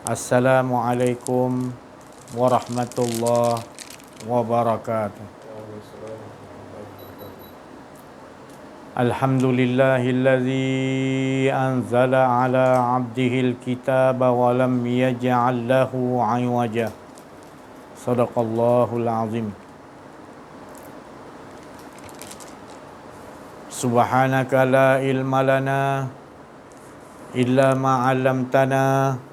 Assalamualaikum warahmatullahi wabarakatuh. Alhamdulillahilladzi anzala ala abdihil kitaba wa lam yaj'al lahu 'iwaja. Shadaqallahul azim. Subhanaka la ilma lana illa ma 'allamtana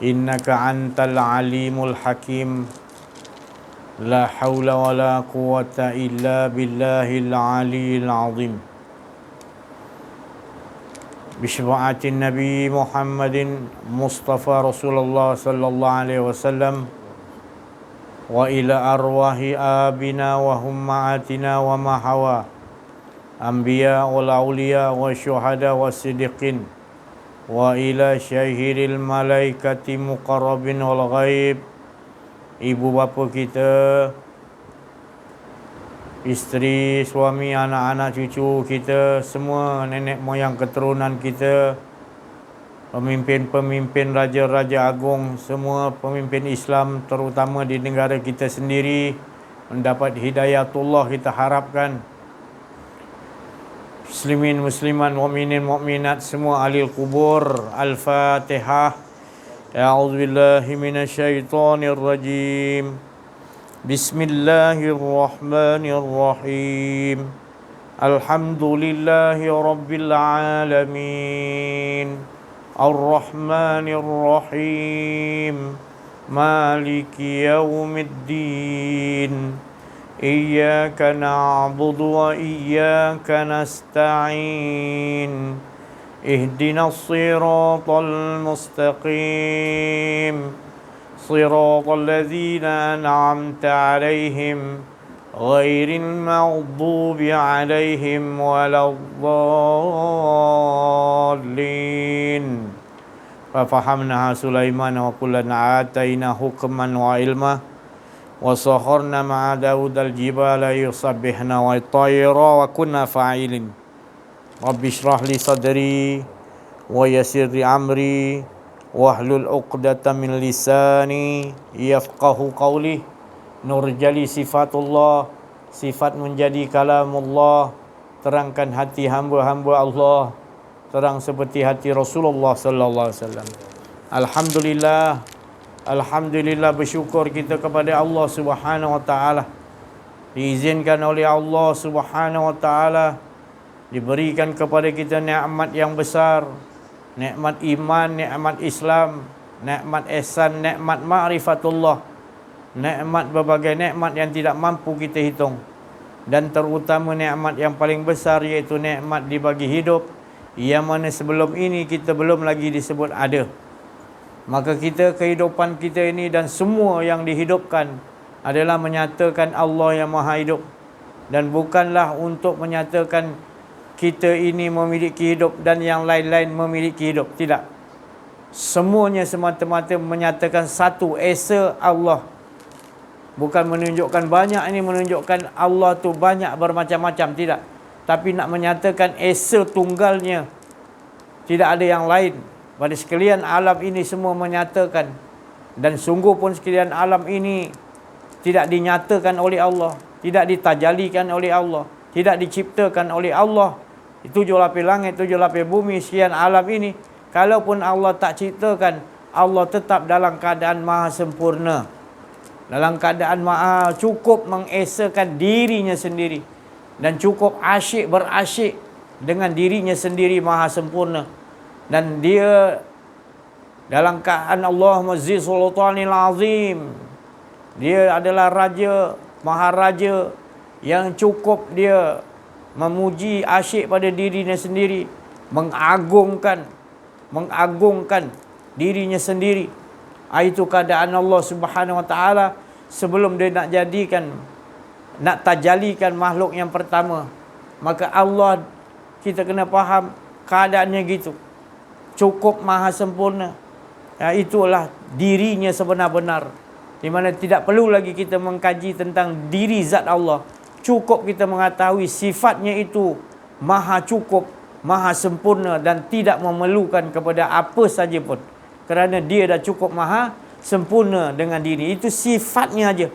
innaka antal alimul hakim. La haula wa la quwata illa billahil aliyil azim. Bisma'atin Nabi Muhammadin Mustafa Rasulullah sallallahu alaihi wasallam wa ila arwahi abina wa hummatina wa mahawa anbiya wal awliya wa syuhada wa siddiqin wa ila syahiril malaikati muqarrabin wal ghaib, ibu bapa kita, isteri, suami, anak-anak, cucu kita, semua nenek moyang keturunan kita, pemimpin-pemimpin, raja-raja agung, semua pemimpin Islam terutama di negara kita sendiri mendapat hidayatullah kita harapkan. Muslimin, musliman, mu'minin, mu'minat, semua ahli kubur. Al-Fatihah. A'udzubillahi minasyaitonir rajim. Bismillahirrahmanirrahim. Alhamdulillahi rabbil alamin. Ar-Rahmanir Rahim. Maliki yaumiddin. Iyyaka na'budu wa iyyaka nasta'in. Ihdinas siratal mustaqim. Siratal ladzina an'amta 'alaihim ghairil maghdubi 'alaihim waladdallin. Fa fahamnaha Sulaiman wa kullan ataina hukman wa ilma. Wa sakharna ma'a Daud al-jibala yusabbihna wa at-tayra wa kunna fa'ilin. Rabbi shrah li sadri wa yassir li amri wahlul 'uqdatam min lisani yafqahu qawli. Nurjali sifatullah, sifat menjadi kalamullah, terangkan hati hamba-hamba Allah, terang seperti hati Rasulullah sallallahu alaihi wasallam. Alhamdulillah, alhamdulillah, bersyukur kita kepada Allah Subhanahu wa taala. Diizinkan oleh Allah Subhanahu wa taala, diberikan kepada kita nikmat yang besar, nikmat iman, nikmat Islam, nikmat ihsan, nikmat ma'rifatullah, nikmat berbagai nikmat yang tidak mampu kita hitung. Dan terutama nikmat yang paling besar iaitu nikmat dibagi hidup, yang mana sebelum ini kita belum lagi disebut ada. Maka kita, kehidupan kita ini dan semua yang dihidupkan adalah menyatakan Allah yang Maha Hidup, dan bukanlah untuk menyatakan kita ini memiliki hidup dan yang lain-lain memiliki hidup. Tidak. Semuanya semata-mata menyatakan satu, Esa Allah. Bukan menunjukkan banyak, ini menunjukkan Allah tu banyak bermacam-macam. Tidak. Tapi nak menyatakan Esa tunggalnya, tidak ada yang lain. Pada sekalian alam ini semua menyatakan, dan sungguh pun sekalian alam ini tidak dinyatakan oleh Allah, tidak ditajalikan oleh Allah, tidak diciptakan oleh Allah. Tujuh lapis langit, tujuh lapis bumi, sekian alam ini, kalaupun Allah tak ciptakan, Allah tetap dalam keadaan maha sempurna, dalam keadaan maha cukup mengesakan dirinya sendiri, dan cukup asyik berasyik dengan dirinya sendiri maha sempurna. Dan dia dalam keadaan Allah Mazzi Sultanil Azim. Dia adalah Raja, Maharaja yang cukup dia memuji asyik pada dirinya sendiri, mengagungkan dirinya sendiri. Itu keadaan Allah Subhanahu wa taala sebelum dia nak jadikan, nak tajalikan makhluk yang pertama. Maka Allah, kita kena faham keadaannya gitu. Cukup maha sempurna. Itulah dirinya sebenar-benar, di mana tidak perlu lagi kita mengkaji tentang diri zat Allah. Cukup kita mengetahui sifatnya itu maha cukup, maha sempurna, dan tidak memerlukan kepada apa saja pun. Kerana dia dah cukup maha sempurna dengan diri. Itu sifatnya aja.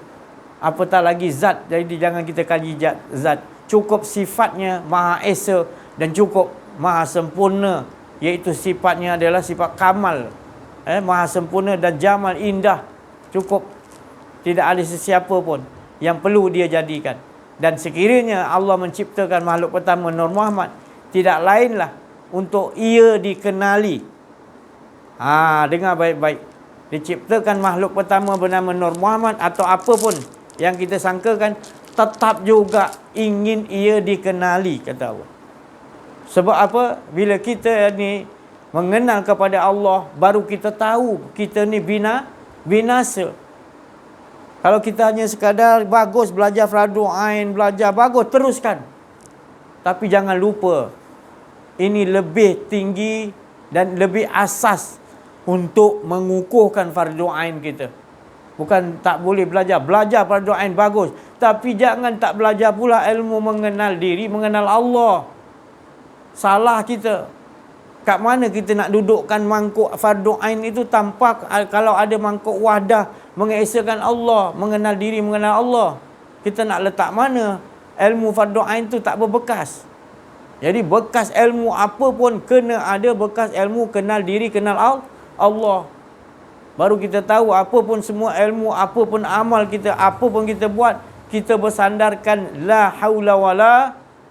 Apatah lagi zat. Jadi jangan kita kaji zat. Cukup sifatnya maha esa dan cukup maha sempurna, iaitu sifatnya adalah sifat kamal. Maha sempurna dan jamal, indah. Cukup. Tidak ada sesiapa pun yang perlu dia jadikan. Dan sekiranya Allah menciptakan makhluk pertama Nur Muhammad, tidak lainlah untuk ia dikenali. Dengar baik-baik. Diciptakan makhluk pertama bernama Nur Muhammad atau apa pun yang kita sangkakan, tetap juga ingin ia dikenali, kata Allah. Sebab apa? Bila kita ni mengenal kepada Allah, baru kita tahu kita ni binasa. Kalau kita hanya sekadar bagus belajar fardu ain, belajar bagus, teruskan. Tapi jangan lupa, ini lebih tinggi dan lebih asas untuk mengukuhkan fardu ain kita. Bukan tak boleh belajar fardu ain bagus, tapi jangan tak belajar pula ilmu mengenal diri, mengenal Allah. Salah kita. Kat mana kita nak dudukkan mangkuk fardu ain itu tanpa kalau ada mangkuk wahdah mengesakan Allah, mengenal diri, mengenal Allah. Kita nak letak mana ilmu fardu ain tu tak berbekas. Jadi bekas ilmu apa pun kena ada bekas ilmu kenal diri, kenal Allah. Baru kita tahu apa pun semua ilmu, apa pun amal kita, apa pun kita buat, kita bersandarkan la haula wala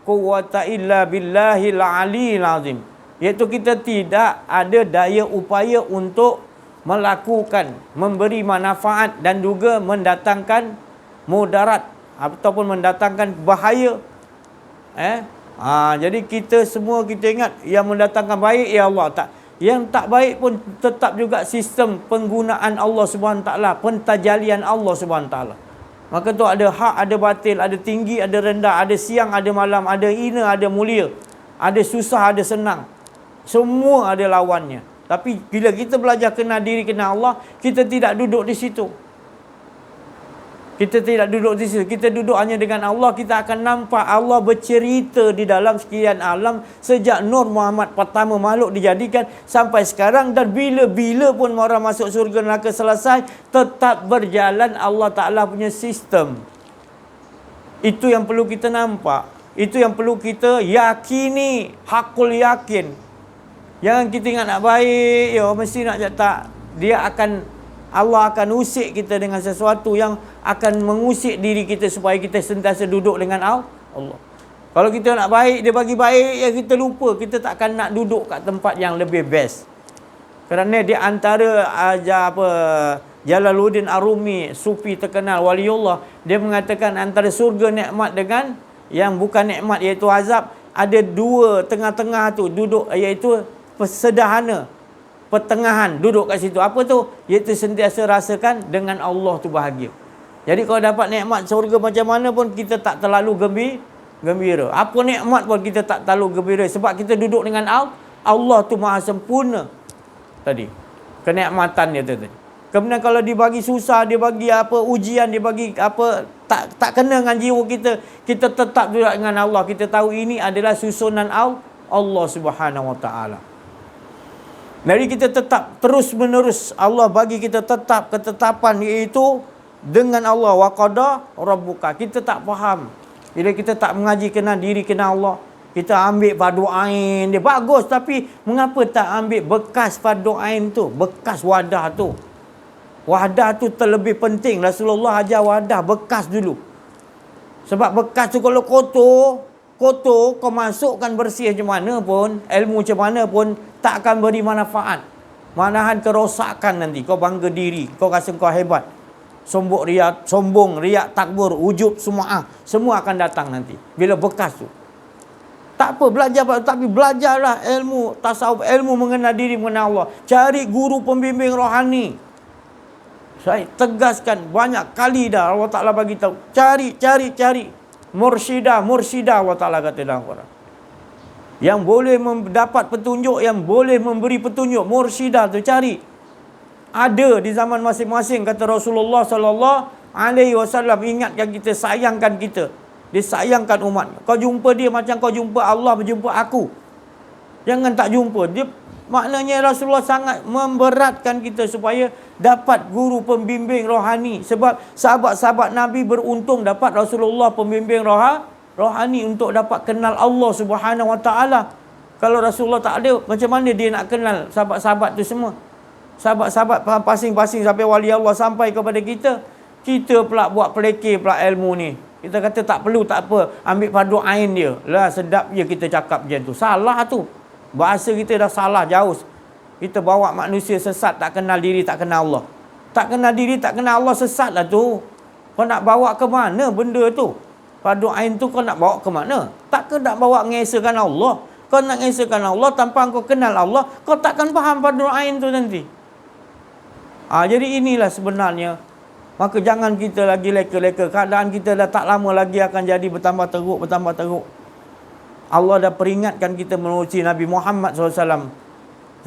quwwata illa billahil aliyil azim. Iaitu kita tidak ada daya upaya untuk melakukan, memberi manfaat dan juga mendatangkan mudarat ataupun mendatangkan bahaya. Jadi kita semua kita ingat yang mendatangkan baik ya Allah, tak. Yang tak baik pun tetap juga sistem penggunaan Allah Subhanahu taala, pentajalian Allah Subhanahu taala. Maka tu ada hak, ada batil, ada tinggi, ada rendah, ada siang, ada malam, ada hina, ada mulia, ada susah, ada senang. Semua ada lawannya. Tapi bila kita belajar kenal diri, kenal Allah, kita tidak duduk di situ. Kita tidak duduk di situ. Kita duduk hanya dengan Allah. Kita akan nampak Allah bercerita di dalam sekian alam sejak Nur Muhammad pertama makhluk dijadikan sampai sekarang. Dan bila-bila pun orang masuk surga neraka selesai, tetap berjalan Allah Ta'ala punya sistem. Itu yang perlu kita nampak. Itu yang perlu kita yakini. Hakul yakin. Jangan kita ingat nak baik, mesti nak tak. Allah akan usik kita dengan sesuatu yang akan mengusik diri kita supaya kita sentiasa duduk dengan Allah. Kalau kita nak baik, dia bagi baik, ya kita lupa. Kita takkan nak duduk kat tempat yang lebih best. Kerana di antara Jalaluddin Ar-Rumi, sufi terkenal, waliullah, dia mengatakan antara surga nikmat dengan yang bukan nikmat iaitu azab, ada dua tengah-tengah tu duduk, iaitu sederhana, pertengahan duduk kat situ. Apa tu? Iaitu sentiasa rasakan dengan Allah tu bahagia. Jadi kalau dapat nikmat syurga macam mana pun kita tak terlalu gembira. Apa nikmat pun kita tak terlalu gembira sebab kita duduk dengan Allah tu maha sempurna. Tadi kenikmatan dia tadi. Kemudian kalau dibagi susah, dia bagi ujian, dia bagi tak kena dengan jiwa kita, kita tetap duduk dengan Allah. Kita tahu ini adalah susunan Allah Subhanahu Wa Taala. Jadi kita tetap terus menerus Allah bagi kita tetap ketetapan, iaitu dengan Allah. Wa qada rabbuka. Kita tak faham. Bila kita tak mengaji kenal diri, kenal Allah, kita ambil fardu ain dia bagus, tapi mengapa tak ambil bekas fardu ain tu, bekas wadah tu? Wadah tu terlebih penting. Rasulullah ajar wadah bekas dulu. Sebab bekas tu kalau kotor kau masukkan bersih macam mana pun, ilmu macam mana pun, tak akan beri manfaat. Malahan kerosakan nanti. Kau bangga diri, kau rasa kau hebat. Sombong, riak, takbur, ujub, semua akan datang nanti bila bekas tu. Tak apa belajar, tapi belajarlah ilmu tasawuf, ilmu mengenal diri, mengenal Allah. Cari guru pembimbing rohani. Saya tegaskan banyak kali dah, Allah Ta'ala bagi tahu. Cari. Mursyidah Allah Ta'ala kata dalam Quran. Yang boleh mendapat petunjuk, yang boleh memberi petunjuk, mursyidah tu cari. Ada di zaman masing-masing, kata Rasulullah sallallahu alaihi wasallam. Ingatkan kita, sayangkan kita. Dia sayangkan umat. Kau jumpa dia macam kau jumpa Allah, berjumpa aku. Jangan tak jumpa. Dia Maknanya Rasulullah sangat memberatkan kita supaya dapat guru pembimbing rohani. Sebab sahabat-sahabat Nabi beruntung dapat Rasulullah pembimbing rohani untuk dapat kenal Allah Subhanahu Wa Taala. Kalau Rasulullah tak ada, macam mana dia nak kenal sahabat-sahabat tu semua? Sahabat-sahabat pasing-pasing sampai wali Allah sampai kepada kita. Kita pula buat pelekeh pula ilmu ni. Kita kata tak perlu, tak apa. Ambil fardu ain dia. Lah sedap je kita cakap macam tu. Salah tu. Bahasa kita dah salah jauh. Kita bawa manusia sesat, tak kenal diri, tak kenal Allah. Tak kenal diri, tak kenal Allah, sesat lah tu. Kau nak bawa ke mana benda tu? Fardu ain tu kau nak bawa ke mana? Takkan nak bawa mengesahkan Allah. Kau nak mengesahkan Allah tanpa kau kenal Allah, kau takkan faham fardu ain tu nanti. Jadi inilah sebenarnya. Maka jangan kita lagi leka-leka. Keadaan kita dah tak lama lagi akan jadi bertambah teruk, bertambah teruk. Allah dah peringatkan kita melalui Nabi Muhammad SAW.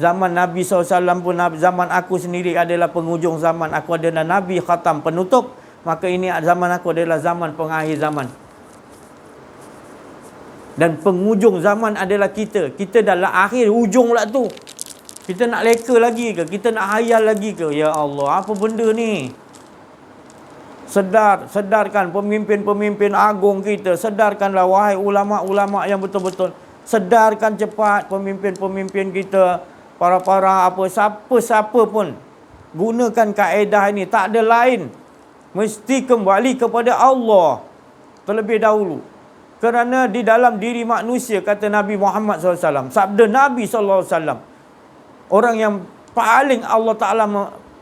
Zaman Nabi SAW pun, zaman aku sendiri adalah penghujung zaman. Aku adalah Nabi khatam penutup. Maka ini zaman aku adalah zaman pengakhir zaman. Dan penghujung zaman adalah kita. Kita dah lah akhir, hujung lah tu. Kita nak leka lagi ke? Kita nak hayal lagi ke? Ya Allah, apa benda ni? Sedarkan pemimpin-pemimpin agung kita. Sedarkanlah wahai ulama-ulama yang betul-betul. Sedarkan cepat pemimpin-pemimpin kita. Para-para siapa-siapa pun. Gunakan kaedah ini. Tak ada lain. Mesti kembali kepada Allah terlebih dahulu. Kerana di dalam diri manusia, kata Nabi Muhammad SAW. Sabda Nabi SAW. Orang yang paling Allah Ta'ala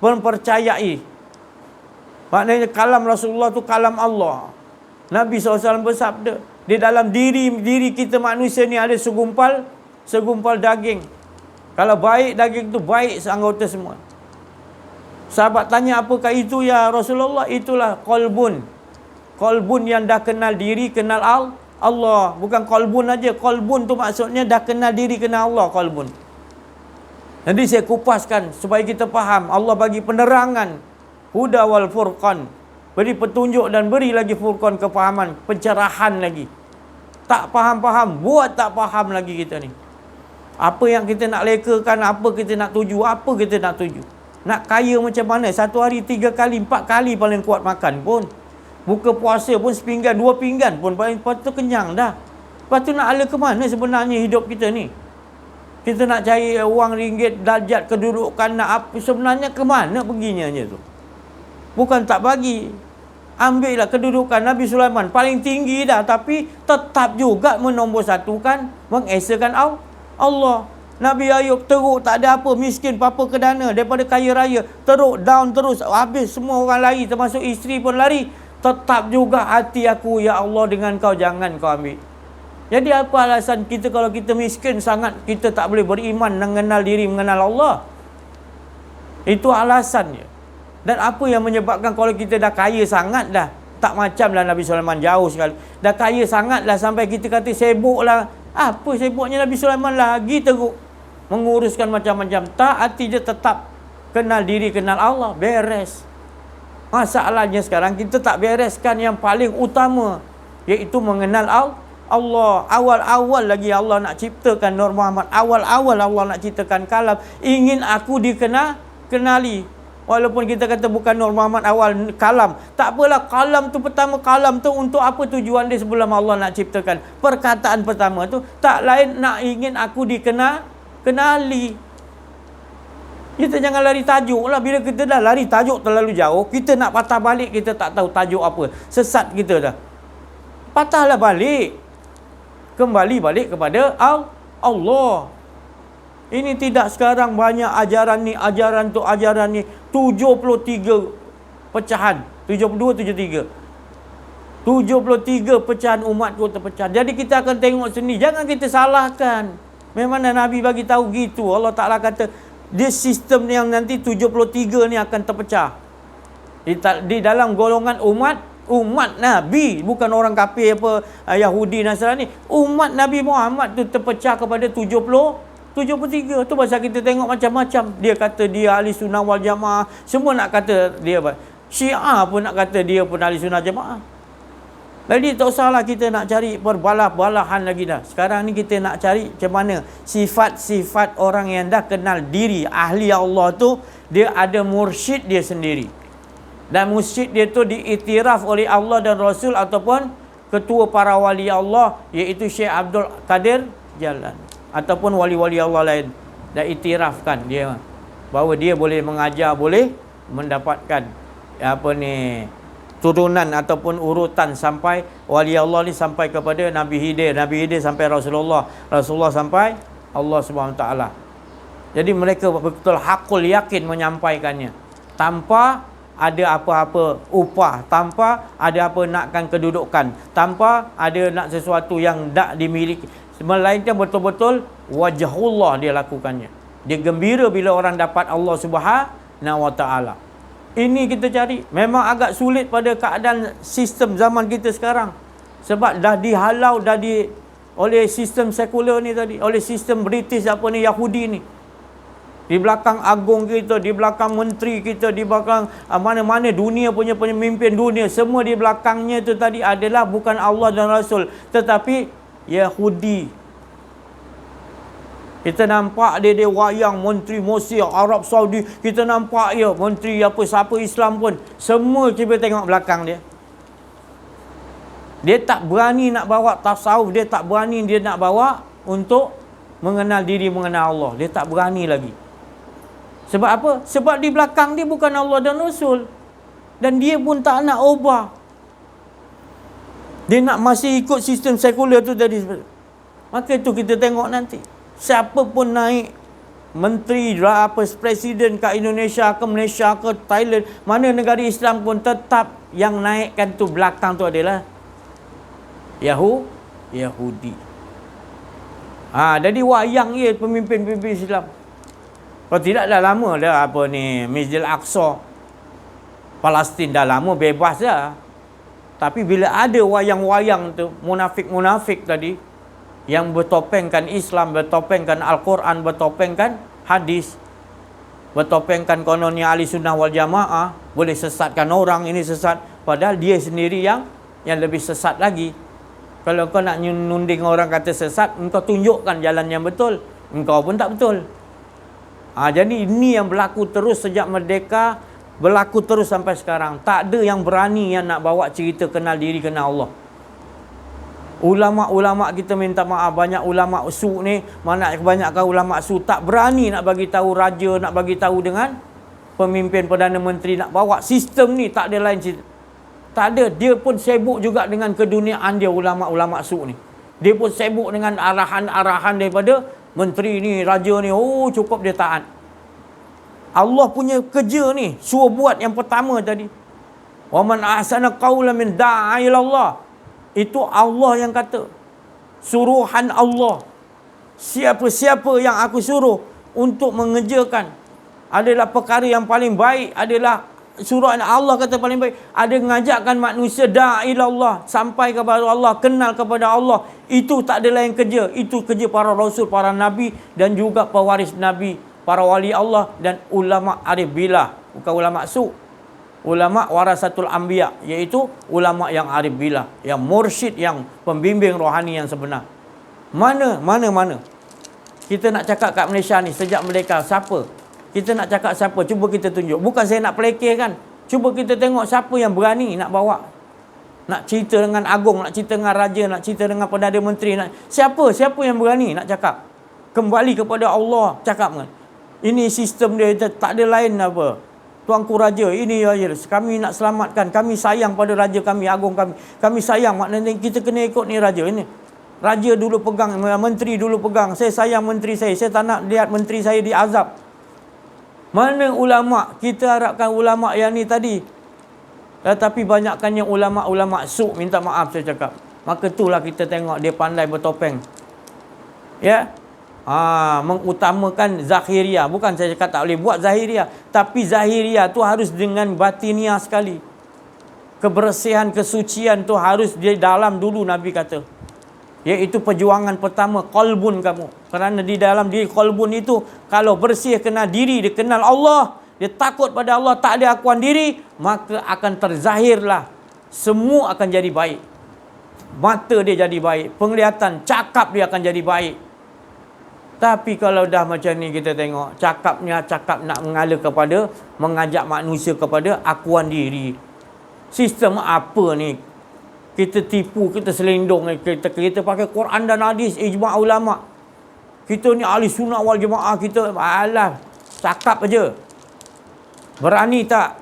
mempercayai. Maknanya kalam Rasulullah tu kalam Allah. Nabi SAW bersabda, di dalam diri kita manusia ni ada segumpal daging. Kalau baik daging tu, baik anggota semua. Sahabat tanya, apakah itu ya Rasulullah? Itulah qalbun. Qalbun yang dah kenal diri, kenal Allah. Bukan qalbun aja. Qalbun tu maksudnya dah kenal diri, kenal Allah, qalbun. Nanti saya kupaskan supaya kita faham. Allah bagi penerangan. Huda wal furqan. Beri petunjuk dan beri lagi furqan, kefahaman, pencerahan lagi. Tak faham-faham, buat tak faham lagi kita ni. Apa yang kita nak lekakan, apa kita nak tuju, apa kita nak tuju. Nak kaya macam mana? 1 hari 3 kali, 4 kali paling kuat makan pun. Buka puasa pun sepinggan, 2 pinggan pun paling lepas tu kenyang dah. Lepas tu nak ala ke mana sebenarnya hidup kita ni? Kita nak cari wang ringgit, darjat, kedudukan, nak apa, sebenarnya ke mana perginya tu? Bukan tak bagi. Ambillah kedudukan Nabi Sulaiman paling tinggi dah, tapi tetap juga menombor satukan, mengesahkan Allah. Nabi Ayub teruk, tak ada apa, miskin papa kedana, daripada kaya raya teruk, down terus, habis, semua orang lari, termasuk isteri pun lari. Tetap juga hati aku, ya Allah, dengan kau jangan kau ambil. Jadi apa alasan kita kalau kita miskin sangat, kita tak boleh beriman, mengenal diri, mengenal Allah? Itu alasannya. Dan apa yang menyebabkan kalau kita dah kaya sangat dah, tak macamlah Nabi Sulaiman, jauh sekali. Dah kaya sangat dah sampai kita kata sibuk lah. Apa sibuknya Nabi Sulaiman lagi teruk menguruskan macam-macam. Tak, hati dia tetap kenal diri, kenal Allah, beres. Masalahnya sekarang kita tak bereskan yang paling utama, iaitu mengenal Allah. Awal-awal lagi Allah nak ciptakan Nur Muhammad. Awal-awal Allah nak ciptakan kalam. Ingin aku kenali. Walaupun kita kata bukan Nur Muhammad awal kalam. Tak apalah, kalam tu pertama. Kalam tu untuk apa tujuan dia sebelum Allah nak ciptakan? Perkataan pertama tu tak lain nak ingin aku kenali. Kita jangan lari tajuk lah. Bila kita dah lari tajuk terlalu jauh, kita nak patah balik, kita tak tahu tajuk apa. Sesat kita dah. Patahlah balik. Kembali balik kepada Allah. Ini tidak sekarang banyak ajaran ni, ajaran tu, ajaran ni. 73 pecahan. 72, 73. 73 pecahan umatku terpecah. Jadi kita akan tengok sini. Jangan kita salahkan. Memang Nabi bagi tahu gitu. Allah Ta'ala kata, dia sistem yang nanti 73 ni akan terpecah. Di dalam golongan umat Nabi, bukan orang kafir apa, Yahudi, Nasrani. Umat Nabi Muhammad tu terpecah kepada 73. Tu pasal kita tengok macam-macam. Dia kata dia ahli sunnah wal jamaah. Semua nak kata dia apa? Syiah pun nak kata dia pun ahli sunnah jamaah. Jadi tak usahlah kita nak cari perbalah-balahan lagi dah. Sekarang ni kita nak cari macam mana sifat-sifat orang yang dah kenal diri ahli Allah tu, dia ada mursyid dia sendiri. Dan mursyid dia tu diiktiraf oleh Allah dan Rasul ataupun ketua para wali Allah, iaitu Syekh Abdul Qadir Jalan ataupun wali-wali Allah lain. Dan iktirafkan dia bahawa dia boleh mengajar, boleh mendapatkan turunan ataupun urutan sampai wali Allah ni sampai kepada Nabi Hidir, Nabi Hidir sampai Rasulullah, Rasulullah sampai Allah SWT. Jadi mereka betul hakul yakin menyampaikannya tanpa ada apa-apa upah, tanpa ada apa nakkan kedudukan, tanpa ada nak sesuatu yang tak dimiliki, melainkan betul-betul wajhullah dia lakukannya. Dia gembira bila orang dapat Allah Subhanahu Wa Taala. Ini kita cari. Memang agak sulit pada keadaan sistem zaman kita sekarang. Sebab dah dihalau oleh sistem sekular ni tadi, oleh sistem British Yahudi ni. Di belakang agung kita, di belakang menteri kita, di belakang mana-mana dunia punya pemimpin dunia, semua di belakangnya tu tadi adalah bukan Allah dan Rasul, tetapi Yahudi. Kita nampak dia wayang menteri Mesir, Arab Saudi. Kita nampak menteri siapa Islam pun. Semua kita tengok belakang dia. Dia tak berani nak bawa tasawuf. Dia tak berani dia nak bawa untuk mengenal diri, mengenal Allah. Dia tak berani lagi. Sebab apa? Sebab di belakang dia bukan Allah dan Rasul. Dan dia pun tak nak ubah. Dia nak masih ikut sistem sekular tu tadi. Maka itu kita tengok nanti. Siapa pun naik menteri, presiden ke Indonesia, ke Malaysia, ke Thailand, mana negara Islam pun tetap yang naikkan tu belakang tu adalah Yahudi. Jadi wayang pemimpin-pemimpin Islam. Kalau tidak dah lama dah Masjidil Aqsa Palestin dah lama bebas dah. Tapi bila ada wayang-wayang tu, munafik-munafik tadi yang bertopengkan Islam, bertopengkan Al-Quran, bertopengkan hadis, bertopengkan kononnya ahli sunnah wal jamaah, boleh sesatkan orang, ini sesat, padahal dia sendiri yang lebih sesat lagi. Kalau kau nak nunding orang kata sesat, engkau tunjukkan jalan yang betul, engkau pun tak betul. Jadi ini yang berlaku terus sejak merdeka, berlaku terus sampai sekarang. Tak ada yang berani yang nak bawa cerita kenal diri, kenal Allah. Ulama-ulama kita minta maaf, banyak ulama su ni, kebanyakan ulama su tak berani nak bagi tahu raja, nak bagi tahu dengan pemimpin Perdana Menteri, nak bawa sistem ni, tak ada lain cerita. Tak ada. Dia pun sibuk juga dengan keduniaan dia, ulama-ulama su ni. Dia pun sibuk dengan arahan-arahan daripada menteri ni, raja ni. Cukup dia taat. Allah punya kerja ni suruh buat yang pertama tadi. Wa man ahsana qawlan min da'a ila Allah. Itu Allah yang kata. Suruhan Allah. Siapa-siapa yang aku suruh untuk mengerjakan adalah perkara yang paling baik, adalah suruhan Allah kata paling baik, ada mengajakkan manusia da'ilallah, sampai kepada Allah, kenal kepada Allah. Itu tak ada lain kerja. Itu kerja para rasul, para nabi dan juga pewaris nabi, para wali Allah dan ulama arif billah, bukan ulama su. Ulama warasatul anbiya, iaitu ulama yang arif billah, yang mursyid, yang pembimbing rohani yang sebenar. Mana. Kita nak cakap kat Malaysia ni sejak merdeka, siapa? Kita nak cakap siapa? Cuba kita tunjuk. Bukan saya nak pelekehkan. Cuba kita tengok siapa yang berani nak bawa, nak cerita dengan agung, nak cerita dengan raja, nak cerita dengan Perdana Menteri. Siapa yang berani nak cakap? Kembali kepada Allah cakap kan. Ini sistem dia, tak ada lain apa. Tuanku Raja, ini kami nak selamatkan, kami sayang pada Raja kami, agung kami. Kami sayang, maknanya kita kena ikut ni Raja. Ini Raja dulu pegang, Menteri dulu pegang. Saya sayang Menteri saya tak nak lihat Menteri saya diazab. Mana ulama? Kita harapkan ulama yang ni tadi. Tetapi banyakkannya ulama-ulama su', minta maaf saya cakap. Maka itulah kita tengok dia pandai bertopeng. Ya. Mengutamakan zahiriah. Bukan saya cakap tak boleh buat zahiriah, tapi zahiriah tu harus dengan batiniah sekali. Kebersihan, kesucian tu harus di dalam dulu, Nabi kata. Iaitu perjuangan pertama, qalbun kamu. Kerana di dalam diri qalbun itu, kalau bersih, kenal diri, dia kenal Allah, dia takut pada Allah, tak ada akuan diri, maka akan terzahirlah. Semua akan jadi baik. mata dia jadi baik, penglihatan, cakap dia akan jadi baik. Tapi kalau dah macam ni kita tengok, cakapnya cakap nak mengalir kepada, mengajak manusia kepada akuan diri. Sistem apa ni? Kita tipu, kita selindung, kita pakai Quran dan hadis, ijma' ulama'. Kita ni ahli sunnah wal jemaah, kita alah, cakap aja. Berani tak?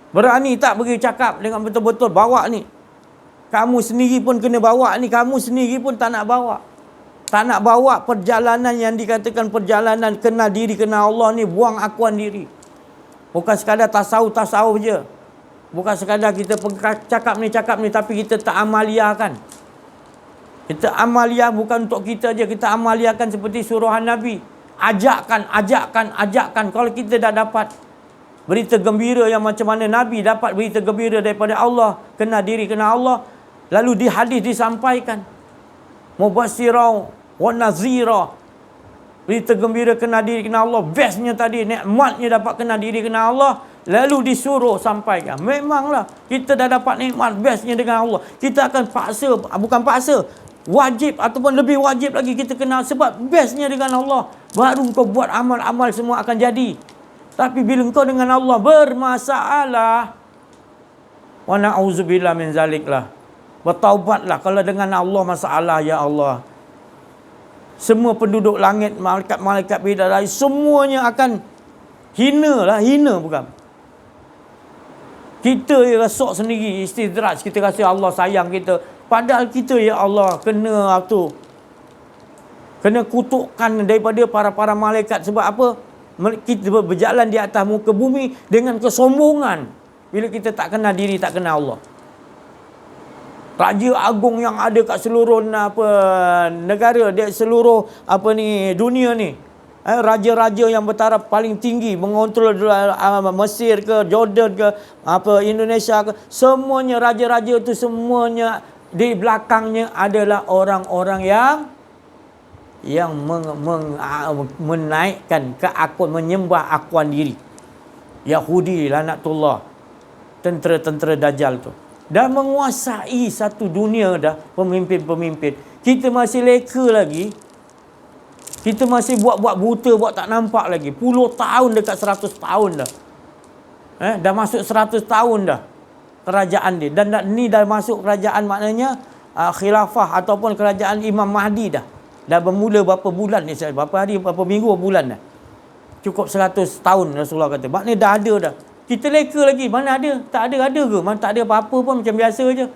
Berani tak pergi cakap dengan betul-betul bawa ni? Kamu sendiri pun kena bawa ni, kamu sendiri pun tak nak bawa. Tak nak bawa perjalanan yang dikatakan perjalanan kenal diri, kenal Allah ni, buang akuan diri. Bukan sekadar tasawuf je. Bukan sekadar kita cakap ni, tapi kita tak amaliakan. Kita amalia bukan untuk kita je, kita amaliakan seperti suruhan Nabi. Ajakkan. Kalau kita dah dapat berita gembira yang macam mana Nabi dapat berita gembira daripada Allah, kenal diri, kenal Allah, lalu di hadis disampaikan. Mubasyirah wa nazira, berita gembira kenal diri kenal Allah, bestnya tadi, nikmatnya dapat kenal diri kenal Allah, lalu disuruh sampaikan. Memanglah kita dah dapat nikmat bestnya dengan Allah, kita akan bukan paksa, wajib ataupun lebih wajib lagi kita kenal, sebab bestnya dengan Allah, baru kau buat amal-amal semua akan jadi. Tapi bila kau dengan Allah bermasalah, wa na'udzubillah min zalik lah, bertaubatlah. Kalau dengan Allah masalah, ya Allah, semua penduduk langit, malaikat-malaikat bidadari, semuanya akan hina bukan. Kita resok sendiri, istidraj, kita rasa Allah sayang kita. Padahal kita, ya Allah, kena kutukkan daripada para malaikat. Sebab apa? Kita berjalan di atas muka bumi dengan kesombongan. Bila kita tak kenal diri, tak kenal Allah. Raja agung yang ada kat seluruh negara, di seluruh dunia ni, raja-raja yang bertaraf paling tinggi, mengontrol Mesir ke, Jordan ke, Indonesia ke, semuanya raja-raja tu semuanya di belakangnya adalah orang-orang yang menaikkan menyembah akuan diri. Yahudi laknatullah, tentera-tentera Dajjal tu dah menguasai satu dunia dah, pemimpin-pemimpin. Kita masih leka lagi. Kita masih buat buta, buat tak nampak lagi. Puluh tahun dekat 100 tahun dah. Dah masuk 100 tahun dah kerajaan dia. Dan ni dah masuk kerajaan, maknanya khilafah ataupun kerajaan Imam Mahdi dah. Dah bermula berapa bulan ni, berapa hari, berapa minggu, berapa bulan dah. Cukup 100 tahun Rasulullah kata. Maknanya dah ada dah. Kita leka lagi, mana ada? Tak ada ke? Mana tak ada apa-apa pun, macam biasa je.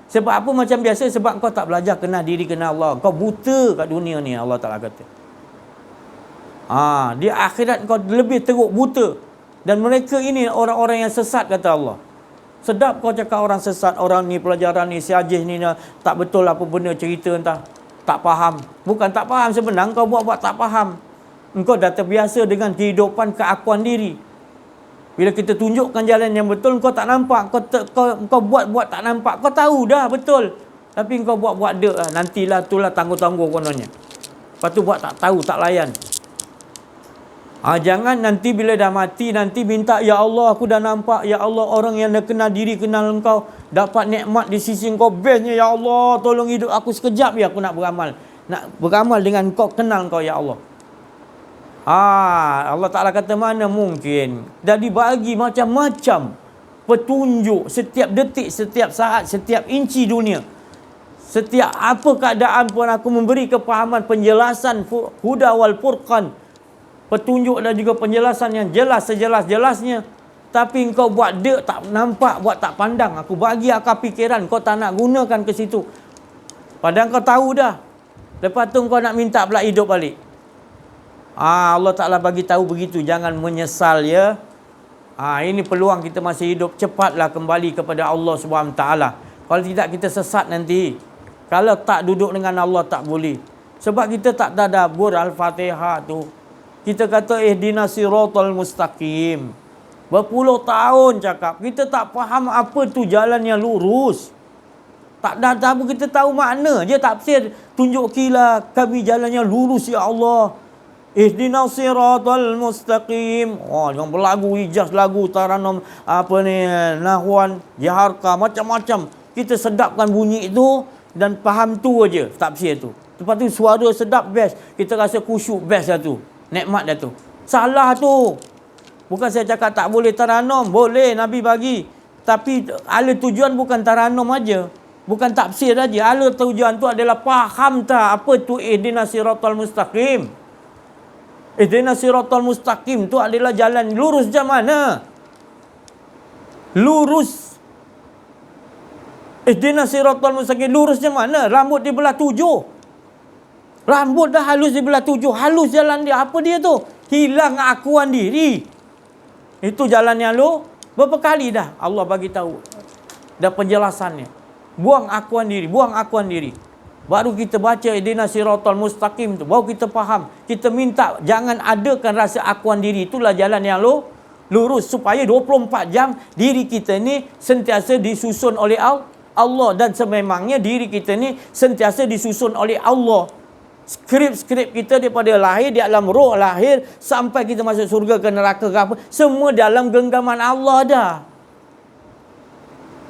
Sebab apa macam biasa? Sebab kau tak belajar kenal diri, kenal Allah. Kau buta kat dunia ni, Allah Ta'ala kata. Di akhirat kau lebih teruk buta. Dan mereka ini orang-orang yang sesat, kata Allah. Sedap kau cakap orang sesat, orang ni pelajaran ni, si Ajih ni tak betul apa benda cerita entah. Tak faham. Bukan tak faham sebenarnya, kau buat tak faham. Engkau dah terbiasa dengan kehidupan keakuan diri. Bila kita tunjukkan jalan yang betul, kau tak nampak. Kau buat tak nampak. Kau tahu dah betul, tapi kau buat dek. Nantilah itulah tangguh-tangguh kononnya. Lepas tu buat tak tahu, tak layan. Jangan nanti bila dah mati, nanti minta, ya Allah aku dah nampak, ya Allah orang yang dah kenal diri, kenal engkau, dapat nikmat di sisi engkau, bestnya, ya Allah tolong hidup aku sekejap, ya aku nak beramal. Nak beramal dengan engkau, kenal engkau, ya Allah. Allah Ta'ala kata mana mungkin. Dah dibagi macam-macam petunjuk setiap detik, setiap saat, setiap inci dunia. Setiap apa keadaan pun aku memberi kepahaman, penjelasan, huda wal furqan, petunjuk dan juga penjelasan yang jelas sejelas-jelasnya. Tapi engkau buat dek, tak nampak, buat tak pandang. Aku bagi akal fikiran, kau tak nak gunakan ke situ. Padahal kau tahu dah. Lepas tu kau nak minta pula hidup balik. Allah Ta'ala bagi tahu begitu, jangan menyesal ya. Ini peluang kita masih hidup, cepatlah kembali kepada Allah Subhanahu Ta'ala. Kalau tidak kita sesat nanti. Kalau tak duduk dengan Allah tak boleh. Sebab kita tak tadabbur Al-Fatihah tu. Kita kata ihdinas siratal mustaqim. Berpuluh tahun cakap, kita tak faham apa tu jalan yang lurus. Tak tahu, kita tahu makna je tafsir. Tunjukilah kami jalan yang lurus ya Allah. Ihdinas siratal mustaqim. Dengan berlagu, ijaz lagu, taranum, nahwan, jaharka, macam-macam. Kita sedapkan bunyi itu, dan faham tu aja tafsir tu. Lepas tu suara sedap best, kita rasa khusyuk best dah tu, nikmat dah tu. Salah tu. Bukan saya cakap tak boleh taranum, boleh Nabi bagi. Tapi ala tujuan bukan taranum aja, bukan tafsir aja. Ala tujuan tu adalah faham tak apa tu ihdinas siratal mustaqim. Ihdinas siratal mustaqim tu adalah jalan lurus macam mana? Lurus. Ihdinas siratal mustaqim lurus macam mana? Rambut dia belah 7. Rambut dah halus di belah 7. Halus jalan dia. Apa dia tu? Hilang akuan diri. Itu jalan yang lu berapa kali dah Allah bagi tahu. Dah penjelasannya. Buang akuan diri, buang akuan diri. Baru kita baca ihdinas siratal mustaqim tu, baru kita faham. Kita minta jangan adakan rasa akuan diri. Itulah jalan yang lu lurus supaya 24 jam diri kita ni sentiasa disusun oleh Allah, dan sememangnya diri kita ni sentiasa disusun oleh Allah. Skrip-skrip kita daripada lahir di alam roh lahir sampai kita masuk surga ke neraka ke apa, semua dalam genggaman Allah dah.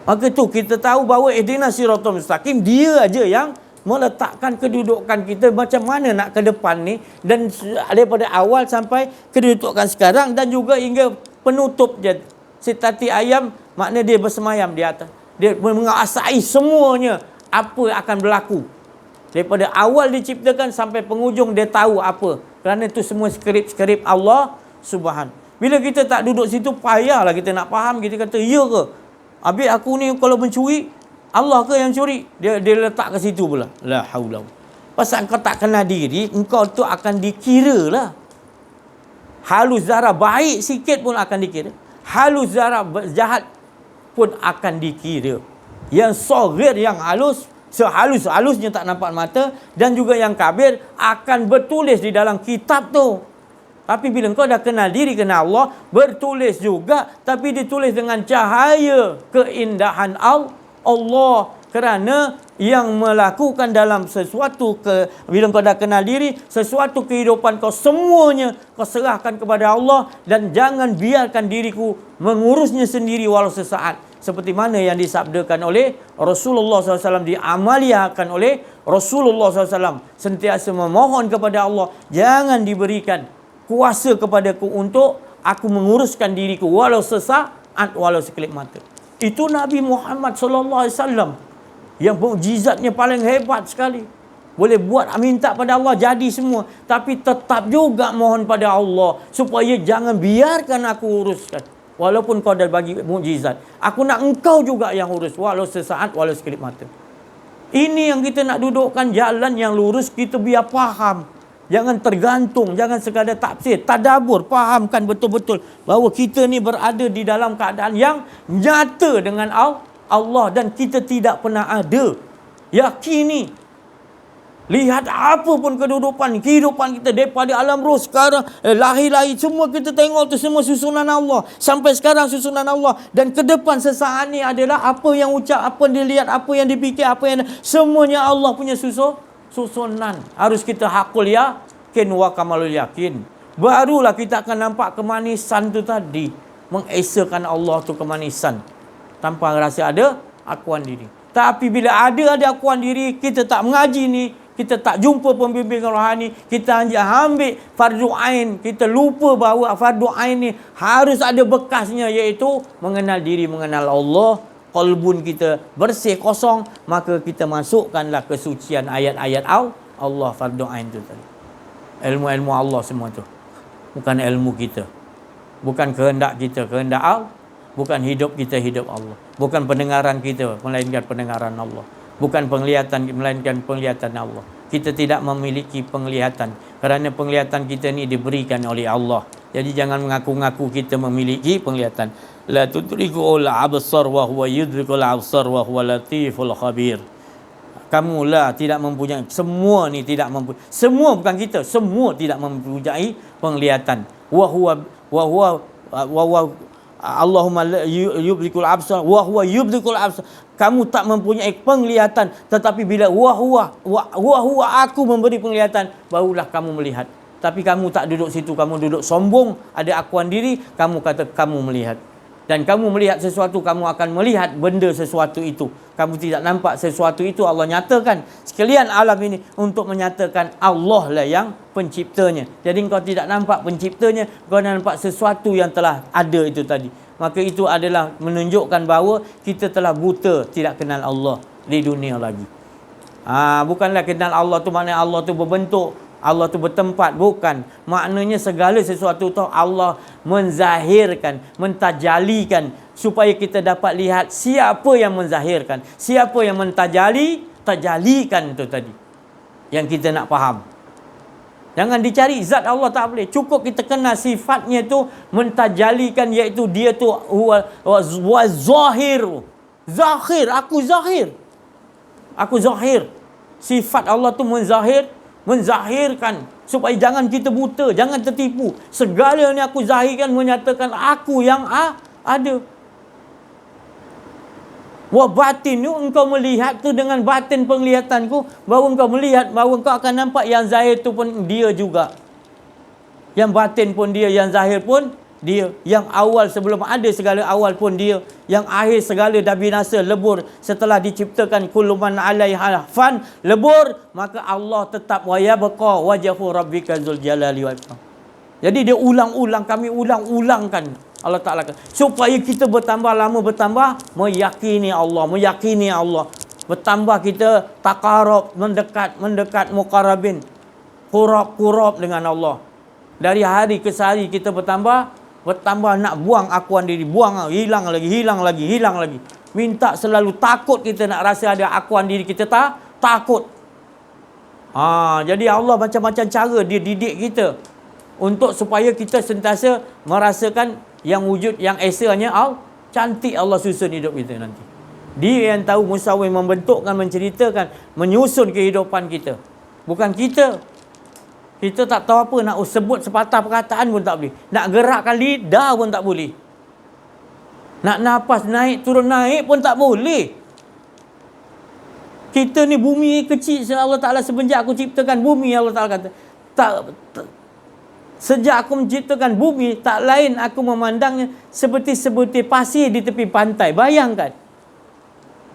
Maka tu kita tahu bahawa ihdinas siratal mustaqim dia aja yang meletakkan kedudukan kita macam mana nak ke depan ni, dan daripada awal sampai kedudukan sekarang, dan juga hingga penutup je. Sitati ayam makna dia bersemayam di atas. Dia menguasai semuanya apa akan berlaku. Daripada awal diciptakan sampai penghujung dia tahu apa. Kerana itu semua skrip-skrip Allah Subhanahu. Bila kita tak duduk situ, payahlah kita nak faham. Kita kata, ya ke? Habis aku ni kalau mencuri, Allah ke yang curi? Dia letak ke situ pula. La haula. Pasal kau tak kenal diri, engkau tu akan dikira lah. Halus zarah baik sikit pun akan dikira. Halus zarah jahat pun akan dikira. Yang saghir, yang halus, sehalus-halusnya tak nampak mata, dan juga yang kabir akan bertulis di dalam kitab tu. Tapi bila kau dah kenal diri, kenal Allah, bertulis juga, tapi ditulis dengan cahaya keindahan Allah. Kerana yang melakukan dalam sesuatu bila kau dah kenal diri, sesuatu kehidupan kau semuanya kau serahkan kepada Allah, dan jangan biarkan diriku mengurusnya sendiri walau sesaat. Seperti mana yang disabdakan oleh Rasulullah SAW, diamaliakan oleh Rasulullah SAW. Sentiasa memohon kepada Allah, jangan diberikan kuasa kepadaku untuk aku menguruskan diriku walau sesaat, walau sekelip mata. Itu Nabi Muhammad SAW yang mukjizatnya paling hebat sekali. Boleh buat minta pada Allah jadi semua, tapi tetap juga mohon pada Allah supaya jangan biarkan aku uruskan. Walaupun kau dah bagi mukjizat, aku nak engkau juga yang urus walau sesaat, walau sekelip mata. Ini yang kita nak dudukkan jalan yang lurus. Kita biar faham, jangan tergantung, jangan sekadar tafsir, tadabbur, fahamkan betul-betul bahawa kita ni berada di dalam keadaan yang nyata dengan Allah, dan kita tidak pernah ada. Yakini, lihat apa pun kehidupan kita daripada alam roh sekarang, lahir-lahir, semua kita tengok tu semua susunan Allah. Sampai sekarang susunan Allah. Dan ke depan sesaat ni adalah apa yang ucap, apa yang dilihat, apa yang dipikir, apa yang semuanya Allah punya susunan. Harus kita hakul yakin wa kamalul yakin. Barulah kita akan nampak kemanisan tu tadi. Mengesakan Allah tu kemanisan, tanpa rasa ada akuan diri. Tapi bila ada akuan diri, kita tak mengaji ni, kita tak jumpa pembimbing rohani, kita hanya ambil fardu ain, kita lupa bahawa fardu ain ni harus ada bekasnya, iaitu mengenal diri, mengenal Allah. Qalbun kita bersih, kosong, maka kita masukkanlah kesucian ayat-ayat Allah, fardu ain tu tadi. Ilmu-ilmu Allah semua tu, bukan ilmu kita, bukan kehendak kita, kehendak Allah. Bukan hidup kita, hidup Allah. Bukan pendengaran kita, melainkan pendengaran Allah. Bukan penglihatan, melainkan penglihatan Allah. Kita tidak memiliki penglihatan, kerana penglihatan kita ni diberikan oleh Allah. Jadi jangan mengaku-ngaku kita memiliki penglihatan. La tudrikul absar wa huwa yudrikul absar wa huwa latiful khabir. Kamulah tidak mempunyai, semua ni tidak mempunyai, semua bukan kita, semua tidak mempunyai penglihatan. Wa huwa Allahumma yubdikul absar wa huwa yubdikul absar. Kamu tak mempunyai penglihatan, tetapi bila wa huwa aku memberi penglihatan, barulah kamu melihat. Tapi kamu tak duduk situ, kamu duduk sombong, ada akuan diri, kamu kata kamu melihat. Dan kamu melihat sesuatu, kamu akan melihat benda sesuatu itu. Kamu tidak nampak sesuatu itu, Allah nyatakan. Sekalian alam ini untuk menyatakan Allah lah yang penciptanya. Jadi engkau tidak nampak penciptanya, engkau nampak sesuatu yang telah ada itu tadi. Maka itu adalah menunjukkan bahawa kita telah buta, tidak kenal Allah di dunia lagi. Bukanlah kenal Allah tu maknanya Allah tu berbentuk, Allah tu bertempat, bukan. Maknanya segala sesuatu tu Allah menzahirkan, mentajalikan supaya kita dapat lihat siapa yang menzahirkan, siapa yang tajalikan tu tadi. Yang kita nak faham. Jangan dicari zat Allah, tak boleh. Cukup kita kenal sifatnya tu mentajalikan, iaitu dia tu wa zahir. Zahir, aku zahir. Aku zahir. Sifat Allah tu menzahirkan supaya jangan kita buta, jangan tertipu. Segala ni aku zahirkan, menyatakan aku yang ada. Wa batin tu, engkau melihat tu dengan batin penglihatanku, baru engkau melihat, baru engkau akan nampak yang zahir tu pun dia juga, yang batin pun dia, yang zahir pun dia, yang awal sebelum ada segala awal pun dia, yang akhir segala dah binasa, lebur setelah diciptakan, kullu man 'alaiha fan, lebur, maka Allah tetap wa yabqa wajhu rabbika dzul jalali wal ikram. Jadi dia ulang-ulang, kami ulang-ulangkan Allah Ta'ala, supaya kita bertambah lama bertambah meyakini Allah, bertambah kita taqarrub, mendekat muqarrabin, qurab dengan Allah. Dari hari ke hari kita bertambah nak buang akuan diri, hilang lagi. Minta selalu takut, kita nak rasa ada akuan diri, kita takut. Jadi Allah macam-macam cara dia didik kita untuk supaya kita sentiasa merasakan yang wujud, yang esanya cantik Allah susun hidup kita nanti. Dia yang tahu musawwir, membentukkan, menceritakan, menyusun kehidupan kita. Bukan kita. Kita tak tahu apa, nak sebut sepatah perkataan pun tak boleh. Nak gerakkan lidah pun tak boleh. Nak nafas naik turun naik pun tak boleh. Kita ni bumi kecil, Allah Ta'ala semenjak aku ciptakan bumi, Allah Ta'ala kata, sejak aku menciptakan bumi, tak lain aku memandangnya seperti pasir di tepi pantai. Bayangkan.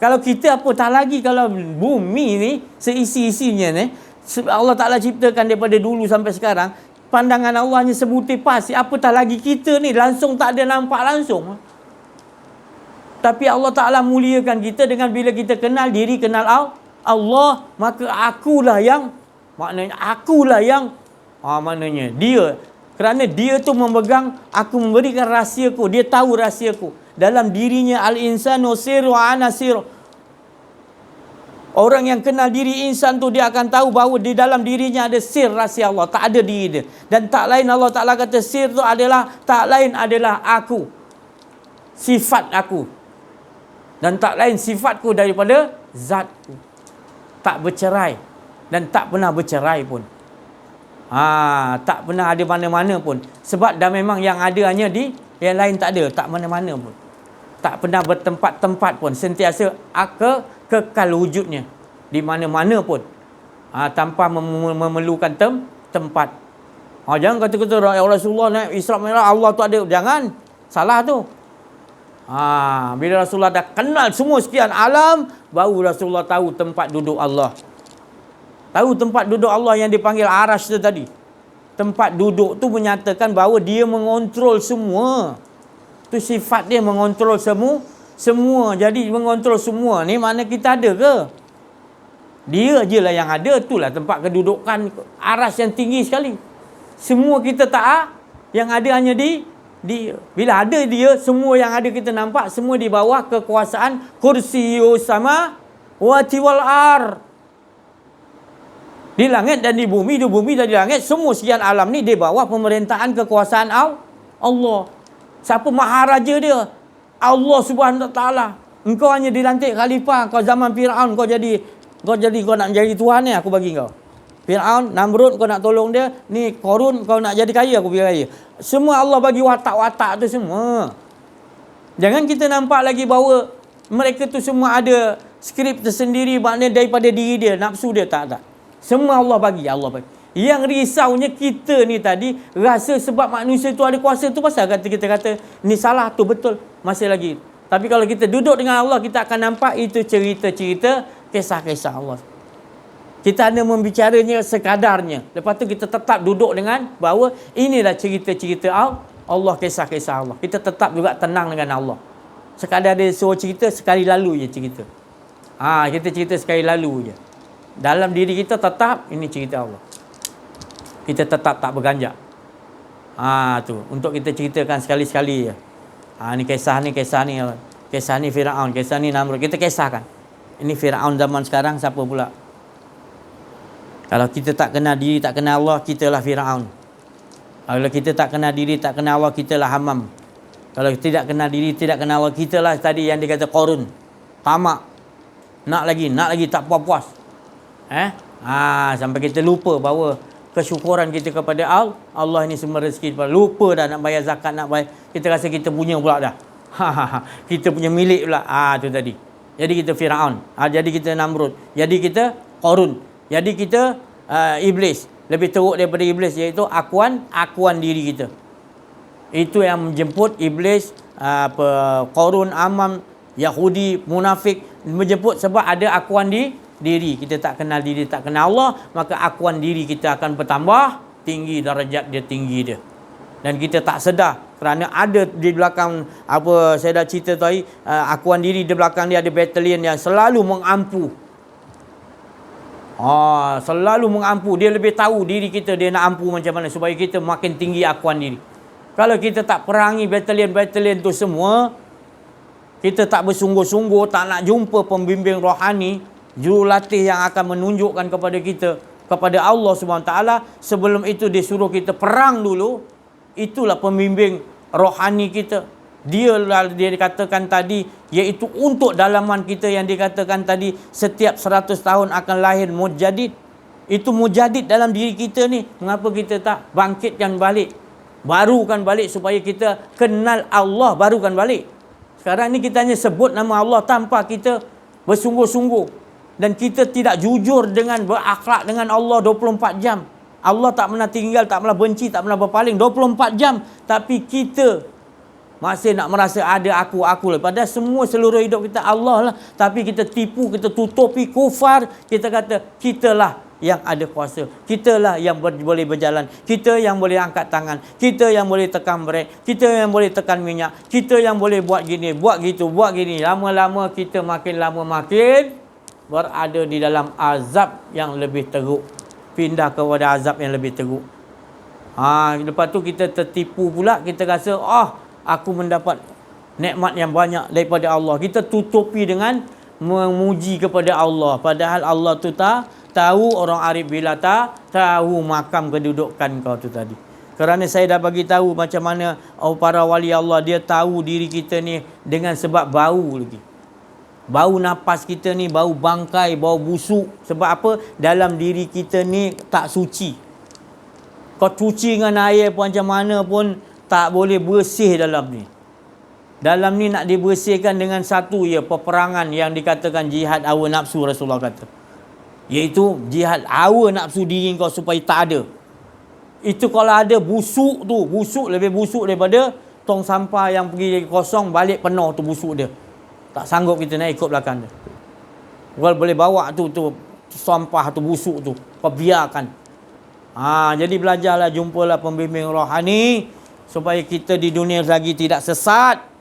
Kalau kita apa, tak lagi kalau bumi ni seisi-isinya ni, Allah Ta'ala ciptakan daripada dulu sampai sekarang, pandangan Allah hanya sebutir pasir. Apatah lagi kita ni, langsung tak ada nampak langsung. Tapi Allah Ta'ala muliakan kita dengan bila kita kenal diri, kenal Allah, maka akulah yang maknanya dia. Kerana dia tu memegang, aku memberikan rahsiaku, dia tahu rahsiaku. Dalam dirinya al-insanu sir wa ana sir. Orang yang kenal diri insan tu, dia akan tahu bahawa di dalam dirinya ada sir rahsia Allah, tak ada diri dia. Dan tak lain, Allah Ta'ala kata sir tu adalah, tak lain adalah aku, sifat aku. Dan tak lain sifatku daripada zatku. Tak bercerai dan tak pernah bercerai pun. Tak pernah ada mana-mana pun. Sebab dah memang yang ada hanya di, yang lain tak ada, tak mana-mana pun. Tak pernah bertempat-tempat pun. Sentiasa kekal wujudnya di mana-mana pun. Tanpa memerlukan tempat. Jangan kata-kata ya Rasulullah naik Isra Mi'raj Allah tu ada. Jangan. Salah tu. Bila Rasulullah dah kenal semua sekian alam, baru Rasulullah tahu tempat duduk Allah. Tahu tempat duduk Allah yang dipanggil Arash tu tadi. Tempat duduk tu menyatakan bahawa dia mengontrol semua. Tu sifat dia, mengontrol semua. Jadi mengontrol semua ni mana kita ada ke? Dia je lah yang ada. Itulah tempat kedudukan Arash yang tinggi sekali. Semua kita tak, yang ada hanya dia. Bila ada dia, semua yang ada kita nampak, semua di bawah kekuasaan kursiyus samawati wal ardh. Di langit dan di bumi dan di langit, semua sekian alam ni di bawah pemerintahan kekuasaan Allah. Siapa maharaja dia? Allah Subhanahu Wa Taala. Engkau hanya dilantik khalifah. Kau zaman Firaun kau nak jadi tuhan ni, aku bagi kau. Firaun, Namrud kau nak tolong dia, ni Qarun kau nak jadi kaya, aku biar kaya. Semua Allah bagi watak-watak tu semua. Jangan kita nampak lagi bahawa mereka tu semua ada skrip tersendiri, maknanya daripada diri dia, nafsu dia, tak. Semua Allah bagi. Yang risaunya kita ni tadi rasa sebab manusia tu ada kuasa tu pasal kita kata ni salah tu betul masih lagi. Tapi kalau kita duduk dengan Allah, kita akan nampak itu cerita-cerita kisah-kisah Allah. Kita hanya membicaranya sekadarnya. Lepas tu kita tetap duduk dengan bahawa inilah cerita-cerita Allah, kisah-kisah Allah. Kita tetap juga tenang dengan Allah. Sekadar dia suruh cerita, sekali lalu je cerita. Kita cerita sekali lalu je. Dalam diri kita tetap ini cerita Allah. Kita tetap tak berganjak. Tu untuk kita ceritakan sekali-sekali je. Ni kisah ni Firaun, kisah ni Namrud. Kita kisahkan. Ini Firaun zaman sekarang siapa pula? Kalau kita tak kenal diri, tak kenal Allah, kitalah Firaun. Kalau kita tak kenal diri, tak kenal Allah, kitalah Hamam. Kalau tidak kenal diri, tidak kenal Allah, kitalah tadi yang dikata Qarun. Tamak. Nak lagi tak puas-puas. Sampai kita lupa bahawa kesyukuran kita kepada Allah ni semua rezeki. Lupa dah nak bayar zakat, nak bayar. Kita rasa kita punya pula dah. Kita punya milik pula. Tu tadi. Jadi kita Firaun. Jadi kita Namrud. Jadi kita Qarun. Jadi kita Iblis. Lebih teruk daripada Iblis, iaitu akuan diri kita. Itu yang menjemput Iblis, Qarun, Amam, Yahudi, munafik. Menjemput sebab ada akuan diri. Kita tak kenal diri, tak kenal Allah, maka akuan diri kita akan bertambah tinggi, darjat dia tinggi dia. Dan kita tak sedar kerana ada di belakang apa saya dah cerita tadi, akuan diri di belakang dia ada batalion yang selalu mengampu. Selalu mengampu. Dia lebih tahu diri kita, dia nak ampu macam mana supaya kita makin tinggi akuan diri. Kalau kita tak perangi batalion tu semua, kita tak bersungguh-sungguh, tak nak jumpa pembimbing rohani, jurulatih yang akan menunjukkan kepada kita kepada Allah SWT. Sebelum itu dia suruh kita perang dulu. Itulah pembimbing rohani kita. Dia dikatakan tadi, iaitu untuk dalaman kita yang dikatakan tadi, setiap 100 tahun akan lahir mujadid. Itu mujadid dalam diri kita ni. Mengapa kita tak bangkitkan balik, barukan balik supaya kita kenal Allah, barukan balik. Sekarang ni kita hanya sebut nama Allah tanpa kita bersungguh-sungguh. Dan kita tidak jujur dengan berakhlak dengan Allah 24 jam. Allah tak pernah tinggal, tak pernah benci, tak pernah berpaling 24 jam. Tapi kita masih nak merasa ada aku lah. Padahal semua seluruh hidup kita Allah lah. Tapi kita tipu, kita tutupi kufar. Kita kata kitalah yang ada kuasa. Kitalah yang boleh berjalan. Kita yang boleh angkat tangan. Kita yang boleh tekan brek. Kita yang boleh tekan minyak. Kita yang boleh buat gini, buat gitu, buat gini. Lama-lama kita makin berada di dalam azab yang lebih teruk. Pindah kepada azab yang lebih teruk. Lepas tu kita tertipu pula. Kita rasa, aku mendapat nikmat yang banyak daripada Allah. Kita tutupi dengan memuji kepada Allah. Padahal Allah tu tak tahu, orang arif bila tak tahu makam kedudukan kau tu tadi. Kerana saya dah bagi tahu macam mana para wali Allah, dia tahu diri kita ni dengan sebab bau lagi. Bau nafas kita ni, bau bangkai, bau busuk. Sebab apa? Dalam diri kita ni tak suci. Kau cuci dengan air pun macam mana pun tak boleh bersih dalam ni. Dalam ni nak dibersihkan dengan satu peperangan yang dikatakan jihad hawa nafsu, Rasulullah kata. Iaitu jihad hawa nafsu diri kau supaya tak ada. Itu kalau ada busuk tu, busuk lebih busuk daripada tong sampah yang pergi kosong balik penuh tu busuk dia. Tak sanggup kita nak ikut belakang dia. Kau boleh bawa tu sampah tu busuk tu, kau biarkan. Jadi belajarlah, jumpalah pembimbing rohani supaya kita di dunia lagi tidak sesat.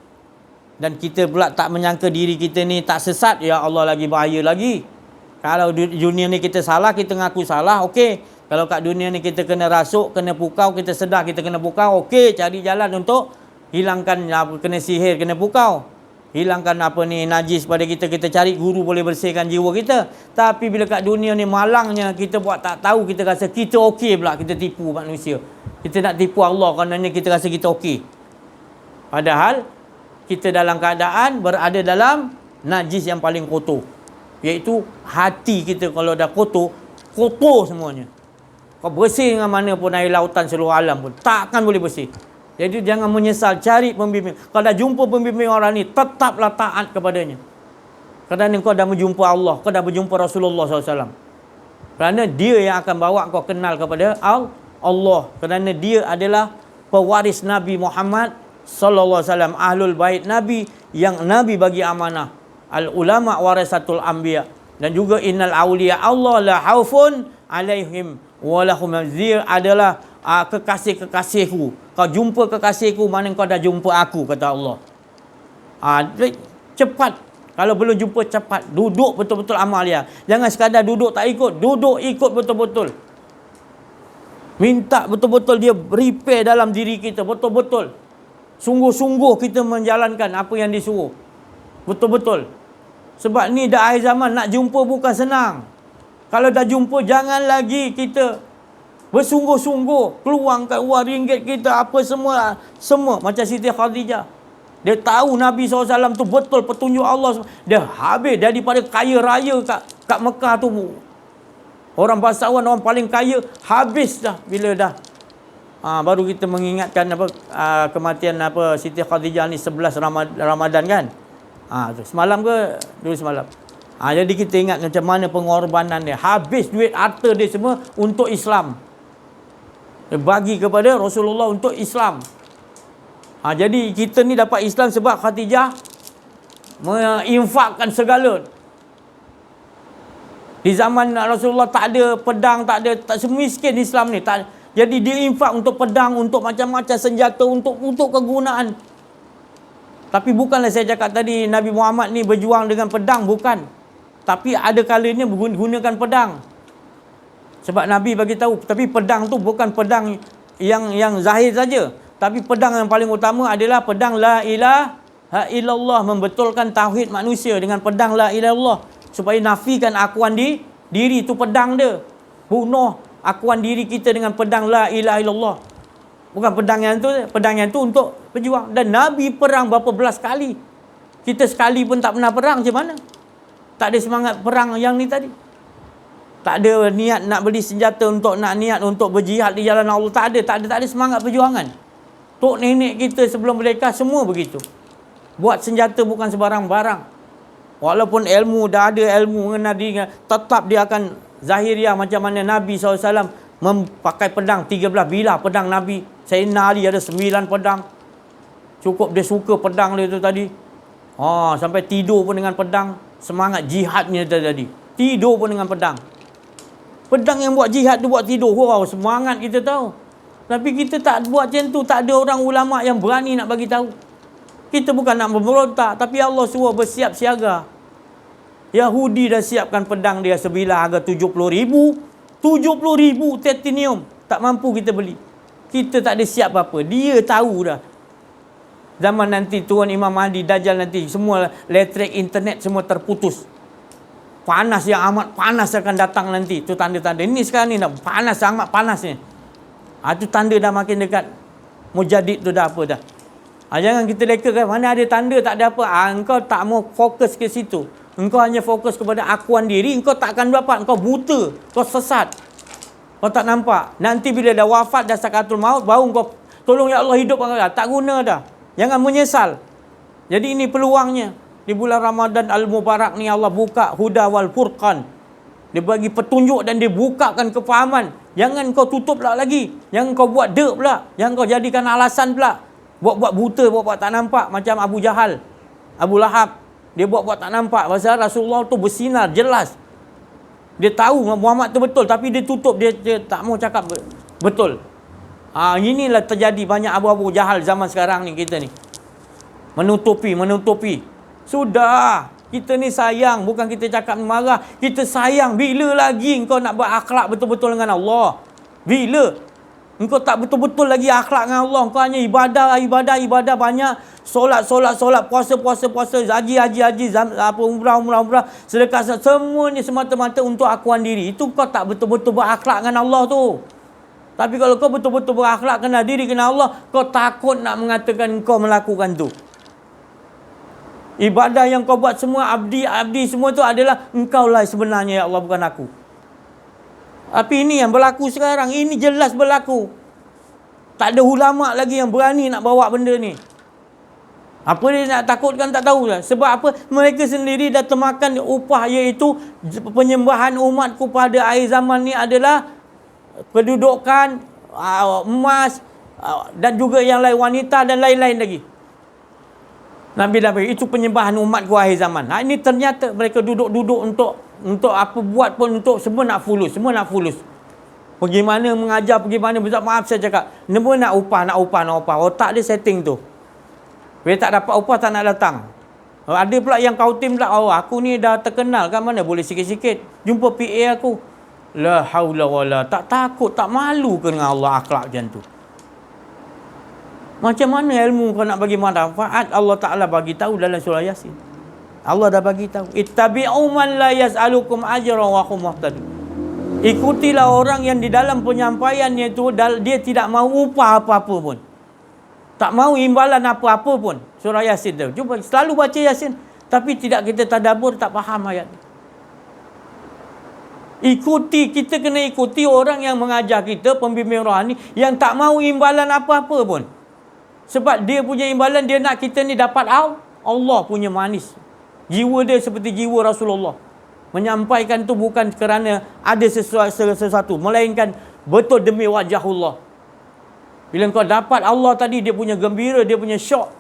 Dan kita pula tak menyangka diri kita ni tak sesat. Ya Allah, lagi bahaya lagi. Kalau di dunia ni kita salah, kita ngaku salah, okey. Kalau kat dunia ni kita kena rasuk, kena pukau, kita sedar kita kena pukau, okey, cari jalan untuk hilangkan, kena sihir, kena pukau. Hilangkan najis pada kita, kita cari guru boleh bersihkan jiwa kita. Tapi bila kat dunia ni malangnya kita buat tak tahu, kita rasa kita okey pula, kita tipu manusia. Kita nak tipu Allah kerana kita rasa kita okey. Padahal kita dalam keadaan berada dalam najis yang paling kotor. Iaitu hati kita kalau dah kotor semuanya. Kau bersih dengan mana pun air lautan seluruh alam pun takkan boleh bersih. Jadi jangan menyesal, cari pembimbing. Kalau dah jumpa pembimbing orang ni, tetaplah taat kepadanya. Kerana kau dah berjumpa Allah, kau dah berjumpa Rasulullah SAW. Kerana dia yang akan bawa kau kenal kepada Allah. Kerana dia adalah pewaris Nabi Muhammad sallallahu alaihi wasallam, ahlul bait Nabi yang Nabi bagi amanah. Al ulama warasatul anbiya. Dan juga innal auliya Allah la haufun alaihim wa lahum nazir adalah kekasih-kekasihku. Kau jumpa kekasihku mana kau dah jumpa aku, kata Allah. Cepat. Kalau belum jumpa, cepat. Duduk betul-betul amal dia. Jangan sekadar duduk tak ikut. Duduk ikut betul-betul. Minta betul-betul dia repair dalam diri kita. Betul-betul. Sungguh-sungguh kita menjalankan apa yang disuruh. Betul-betul. Sebab ni dah akhir zaman, nak jumpa bukan senang. Kalau dah jumpa, jangan lagi kita bersungguh-sungguh keluarkan wang ringgit kita, apa semua. Macam Siti Khadijah. Dia tahu Nabi SAW tu betul petunjuk Allah. Dia habis daripada kaya raya kat Mekah tu. Orang bangsawan, orang paling kaya, habis dah bila dah. Baru kita mengingatkan kematian Siti Khadijah ni 11 Ramadan kan. Tu semalam ke? Dulu semalam. Jadi kita ingat macam mana pengorbanan dia. Habis duit harta dia semua untuk Islam. Dia bagi kepada Rasulullah untuk Islam. Jadi kita ni dapat Islam sebab Khadijah menginfakkan segala. Di zaman Rasulullah tak ada pedang, tak semiskin Islam ni. Jadi dia infak untuk pedang, untuk macam-macam senjata, untuk kegunaan. Tapi bukanlah saya cakap tadi Nabi Muhammad ni berjuang dengan pedang, bukan. Tapi ada kalanya menggunakan pedang. Sebab Nabi bagi tahu, tapi pedang tu bukan pedang yang zahir saja. Tapi pedang yang paling utama adalah pedang la ilaha illallah, membetulkan tauhid manusia dengan pedang la ilaha illallah supaya nafikan akuan diri tu pedang dia. Bunuh akuan diri kita dengan pedang la ilaha illallah. Bukan pedang yang tu untuk berjuang. Dan Nabi perang berapa belas kali. Kita sekali pun tak pernah perang, macam mana? Tak ada semangat perang yang ni tadi. Tak ada niat nak beli senjata untuk berjihad di jalan Allah, tak ada semangat perjuangan. Tok nenek kita sebelum mereka semua begitu. Buat senjata bukan sebarang barang. Walaupun ilmu, dah ada ilmu mengenai diri, tetap dia akan zahiriah macam mana Nabi SAW memakai pedang 13 bilah pedang Nabi. Sayyidina Ali ada 9 pedang. Cukup dia suka pedang dia tu tadi. Sampai tidur pun dengan pedang. Semangat jihadnya tadi. Tidur pun dengan pedang. Pedang yang buat jihad tu buat tidur. Wow, semangat kita tahu. Tapi kita tak buat macam tu. Tak ada orang ulama yang berani nak bagi tahu. Kita bukan nak memberontak, tapi Allah suruh bersiap siaga. Yahudi dah siapkan pedang dia sebilah harga 70,000. 70,000 titanium. Tak mampu kita beli. Kita tak ada siap apa-apa. Dia tahu dah. Zaman nanti Tuan Imam Mahdi, Dajjal nanti, semua elektrik, internet semua terputus. Panas yang amat panas akan datang nanti. Itu tanda-tanda. Ini sekarang ni dah panas, amat panasnya. Itu tanda dah makin dekat. Mujadid tu dah apa dah. Jangan kita lekakan. Mana ada tanda tak ada apa. Engkau tak mau fokus ke situ. Engkau hanya fokus kepada akuan diri. Engkau tak akan dapat. Engkau buta. Kau sesat. Kau tak nampak. Nanti bila dah wafat, dah sakaratul maut, baru engkau tolong ya Allah hidup. Tak guna dah. Jangan menyesal. Jadi ini peluangnya. Di bulan Ramadan Al-Mubarak ni Allah buka Huda wal Furqan. Dia bagi petunjuk dan dia bukakan kefahaman. Jangan kau tutup pula lagi. Jangan kau buat dek pula. Jangan kau jadikan alasan pula. Buat-buat buta, buat-buat tak nampak. Macam Abu Jahal, Abu Lahab. Dia buat-buat tak nampak. Pasal Rasulullah tu bersinar, jelas. Dia tahu Muhammad tu betul. Tapi dia tutup, dia tak mau cakap betul. Inilah terjadi banyak Abu Jahal zaman sekarang ni kita ni. Menutupi. Sudah. Kita ni sayang. Bukan kita cakap marah. Kita sayang. Bila lagi engkau nak berakhlak betul-betul dengan Allah? Bila? Engkau tak betul-betul lagi akhlak dengan Allah. Engkau hanya ibadah banyak. Solat, puasa, haji, umrah, sedekah. Semuanya semata-mata untuk akuan diri. Itu kau tak betul-betul berakhlak dengan Allah tu. Tapi kalau kau betul-betul berakhlak kena diri, kena Allah, kau takut nak mengatakan kau melakukan tu. Ibadah yang kau buat semua, abdi semua tu adalah engkau lah sebenarnya, ya Allah, bukan aku. Tapi ini yang berlaku sekarang. Ini jelas berlaku. Tak ada ulama lagi yang berani nak bawa benda ni. Apa dia nak takutkan tak tahulah. Sebab apa? Mereka sendiri dah termakan upah, iaitu penyembahan umat kepada akhir zaman ni adalah kedudukan, emas, dan juga yang lain, wanita dan lain-lain lagi. Nabi itu penyembahan umat ke akhir zaman. Ini ternyata mereka duduk-duduk untuk apa buat pun, untuk semua nak fulus, Pergi mana mengajar, pergi mana, maaf saya cakap, semua nak upah. Otak dia setting tu. Bila tak dapat upah tak nak datang. Ada pula yang kautim pula, aku ni dah terkenal kan, mana boleh sikit-sikit jumpa PA aku. La haula wala, tak takut, tak malu ke dengan Allah akhlak macam tu? Macam mana ilmu kau nak bagi manfaat? Allah Ta'ala bagi tahu dalam surah Yasin. Allah dah bagi tahu. Ittabi'u man la yas'alukum ajran wa hum muhtadun. Ikutilah orang yang di dalam penyampaiannya itu dia tidak mahu upah apa-apa pun. Tak mahu imbalan apa-apa pun. Surah Yasin tu. Cuba selalu baca Yasin, tapi tidak kita tadabbur, tak faham ayat. Kita kena ikuti orang yang mengajar kita, pembimbing rohani, yang tak mahu imbalan apa-apa pun. Sebab dia punya imbalan, dia nak kita ni dapat Allah punya manis. Jiwa dia seperti jiwa Rasulullah. Menyampaikan tu bukan kerana ada sesuatu, melainkan betul demi wajah Allah. Bila kau dapat Allah tadi, dia punya gembira, dia punya syok,